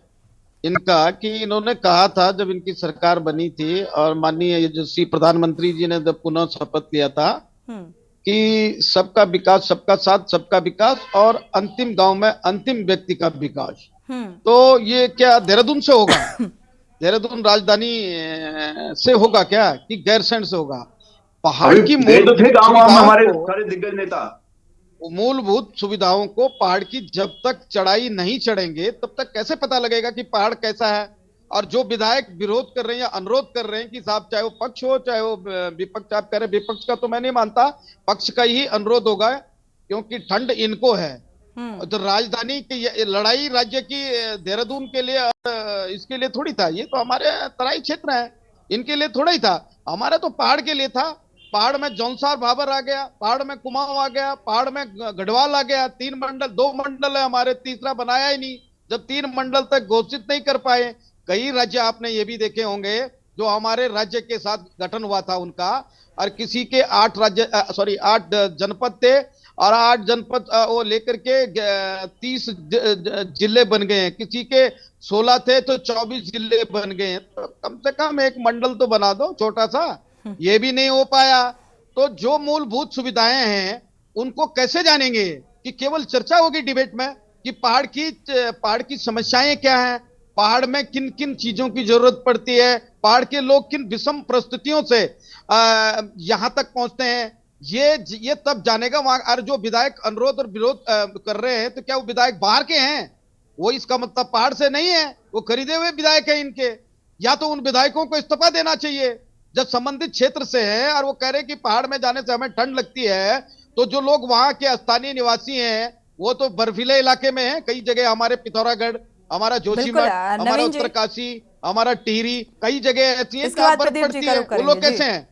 Speaker 12: इनका, कि इन्होंने कहा था जब इनकी सरकार बनी थी और माननीय यशस्वी प्रधानमंत्री जी ने जब पुनः शपथ लिया था कि सबका विकास, सबका साथ, सबका विकास और अंतिम गांव में अंतिम व्यक्ति का विकास। तो ये क्या देहरादून से होगा? देहरादून राजधानी से होगा क्या कि गैरसैंण से होगा? पहाड़ की मूलभूत सुविधाओं को पहाड़ की जब तक चढ़ाई नहीं चढ़ेंगे तब तक कैसे पता लगेगा कि पहाड़ कैसा है? और जो विधायक विरोध कर रहे हैं या अनुरोध कर रहे हैं कि साहब, चाहे वो पक्ष हो चाहे वो विपक्ष, आप कह रहे विपक्ष का, तो मैं नहीं मानता, पक्ष का ही अनुरोध होगा, क्योंकि ठंड इनको है। तो राजधानी की लड़ाई राज्य की देहरादून के लिए, इसके लिए थोड़ी था, ये तो हमारे तराई क्षेत्र है, इनके लिए थोड़ा ही था। हमारा तो पहाड़ के लिए था। पहाड़ में जौनसार भाबर आ गया, पहाड़ में कुमाऊं आ गया, पहाड़ में गढ़वाल आ गया। 3 मंडल, 2 मंडल है हमारे, तीसरा बनाया ही नहीं। जब 3 मंडल तक घोषित नहीं कर पाए, कई राज्य आपने ये भी देखे होंगे जो हमारे राज्य के साथ गठन हुआ था उनका, और किसी के 8 जनपद थे और 8 जनपद वो लेकर के 30 जिले बन गए हैं। किसी के 16 थे तो 24 जिले बन गए हैं। तो कम से कम एक मंडल तो बना दो छोटा सा, ये भी नहीं हो पाया। तो जो मूलभूत सुविधाएं हैं उनको कैसे जानेंगे कि केवल चर्चा होगी डिबेट में कि पहाड़ की समस्याएं क्या हैं, पहाड़ में किन किन चीजों की जरूरत पड़ती है, पहाड़ के लोग किन विषम परिस्थितियों से यहां तक पहुंचते हैं, ये तब जानेगा वहां। और जो विधायक अनुरोध और विरोध कर रहे हैं, तो क्या वो विधायक बाहर के हैं? वो इसका मतलब पहाड़ से नहीं है, वो खरीदे हुए विधायक है इनके। या तो उन विधायकों को इस्तीफा देना चाहिए जब संबंधित क्षेत्र से है और वो कह रहे हैं कि पहाड़ में जाने से हमें ठंड लगती है। तो जो लोग वहां के स्थानीय निवासी हैं वो तो बर्फीले इलाके में है, कई जगह हमारे पिथौरागढ़, हमारा जोशीमठ, हमारा उत्तरकाशी, हमारा टिहरी, कई जगह ऐसी है
Speaker 1: इसके
Speaker 12: जहाँ
Speaker 1: बाद
Speaker 12: बर्फ
Speaker 1: प्रदीप जी
Speaker 12: पड़ती
Speaker 1: का
Speaker 12: है।
Speaker 1: रुख
Speaker 12: वो लोग
Speaker 1: करेंगे, जी।
Speaker 12: कैसे हैं?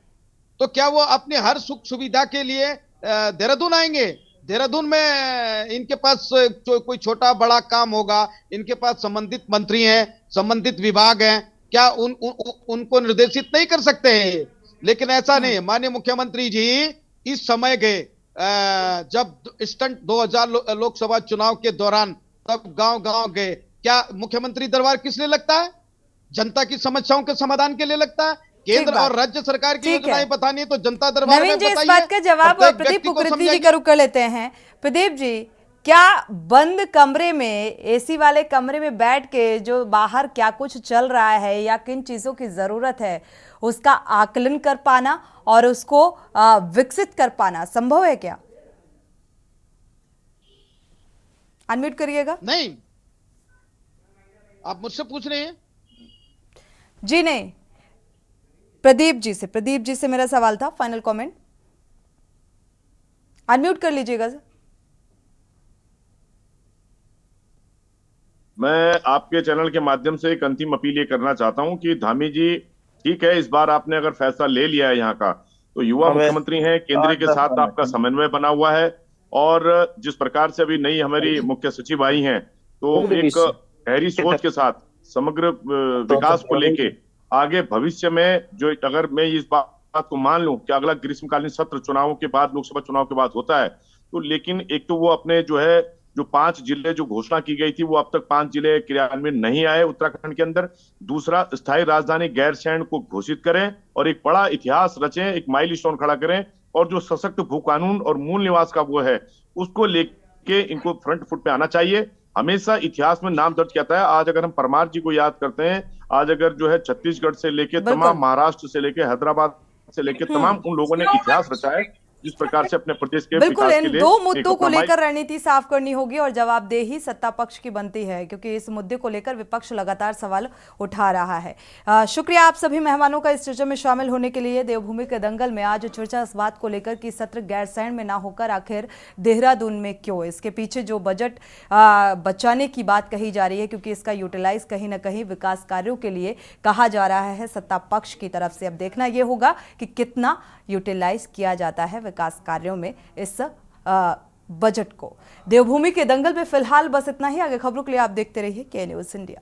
Speaker 12: तो क्या वो अपनी हर सुख सुविधा के लिए देहरादून आएंगे? देहरादून में इनके पास कोई छोटा बड़ा काम होगा, इनके पास संबंधित मंत्री हैं, संबंधित विभाग हैं, क्या उनको निर्देशित नहीं कर सकते हैं? लेकिन ऐसा नहीं है। माननीय मुख्यमंत्री जी इस समय गए, जब स्टंट 2000 लोकसभा चुनाव के दौरान, तब गांव गांव गए। क्या मुख्यमंत्री दरबार किस लिए लगता है? जनता की समस्याओं के समाधान के लिए लगता है। केंद्र
Speaker 1: बात।
Speaker 12: और राज्य सरकार की
Speaker 1: ठीक है।
Speaker 12: योजनाएं बतानी है तो जनता दरबार में
Speaker 1: नवीन जी, इस
Speaker 12: बताइए।
Speaker 1: बात का जवाब
Speaker 12: प्रत्येक
Speaker 1: प्रदीप
Speaker 12: व्यक्ति को
Speaker 1: कुकरेती जी
Speaker 12: समझाइए।
Speaker 1: का रुख कर लेते हैं। प्रदीप जी, क्या बंद कमरे में, एसी वाले कमरे में बैठ के जो बाहर क्या कुछ चल रहा है या किन चीजों की जरूरत है, उसका आकलन कर पाना और उसको विकसित कर पाना संभव है क्या? अनम्यूट करिएगा।
Speaker 12: नहीं, आप मुझसे पूछ रहे हैं?
Speaker 1: जी नहीं, प्रदीप जी से मेरा सवाल था। फाइनल कमेंट अनम्यूट कर लीजिएगा सर।
Speaker 4: मैं आपके चैनल के माध्यम से एक अंतिम अपील ये करना चाहता हूं कि धामी जी, ठीक है, इस बार आपने अगर फैसला ले लिया है यहाँ का, तो युवा मुख्यमंत्री हैं, केंद्र के साथ आपका समन्वय बना हुआ है, और जिस प्रकार से अभी नई हमारी मुख्य सचिव आई हैं, तो एक गहरी सोच के साथ समग्र विकास को लेके आगे भविष्य में, जो अगर मैं इस बात को मान लूं कि अगला ग्रीष्मकालीन सत्र चुनावों के बाद, लोकसभा चुनाव के बाद होता है, तो लेकिन एक तो वो अपने जो 5 जिले जो घोषणा की गई थी, वो अब तक 5 जिले क्रियान्वयन नहीं आए उत्तराखंड के अंदर। दूसरा, स्थायी राजधानी गैरसैंण को घोषित करें और एक बड़ा इतिहास रचें, एक माइलस्टोन खड़ा करें, और जो सशक्त भू कानून और मूल निवास का वो है, उसको लेके इनको फ्रंट फुट पे आना चाहिए। हमेशा इतिहास में नाम दर्ज किया है। आज अगर हम परमार जी को याद करते हैं, आज अगर जो है छत्तीसगढ़ से लेके तमाम, महाराष्ट्र से लेके हैदराबाद से लेके तमाम उन लोगों ने इतिहास रचा है, जिस प्रकार से अपने प्रदेश के
Speaker 1: बिल्कुल,
Speaker 4: विकास के
Speaker 1: इन
Speaker 4: लिए
Speaker 1: दो मुद्दों
Speaker 4: एक
Speaker 1: को
Speaker 4: अपना
Speaker 1: लेकर रणनीति साफ करनी होगी और जवाबदेही सत्ता पक्ष की बनती है, क्योंकि इस मुद्दे को लेकर विपक्ष लगातार सवाल उठा रहा है। शुक्रिया आप सभी मेहमानों का इस चर्चा में शामिल होने के लिए। देवभूमि के दंगल में आज चर्चा इस बात को लेकर कि सत्र गैरसैंण में ना होकर आखिर देहरादून में क्यों, इसके पीछे जो बजट बचाने की बात कही जा रही है, क्योंकि इसका यूटिलाइज कहीं ना कहीं विकास कार्यों के लिए कहा जा रहा है सत्ता पक्ष की तरफ से। अब देखना यह होगा कि कितना यूटिलाइज किया जाता है विकास कार्यों में इस बजट को। देवभूमि के दंगल में फिलहाल बस इतना ही। आगे खबरों के लिए आप देखते रहिए के न्यूज़ इंडिया।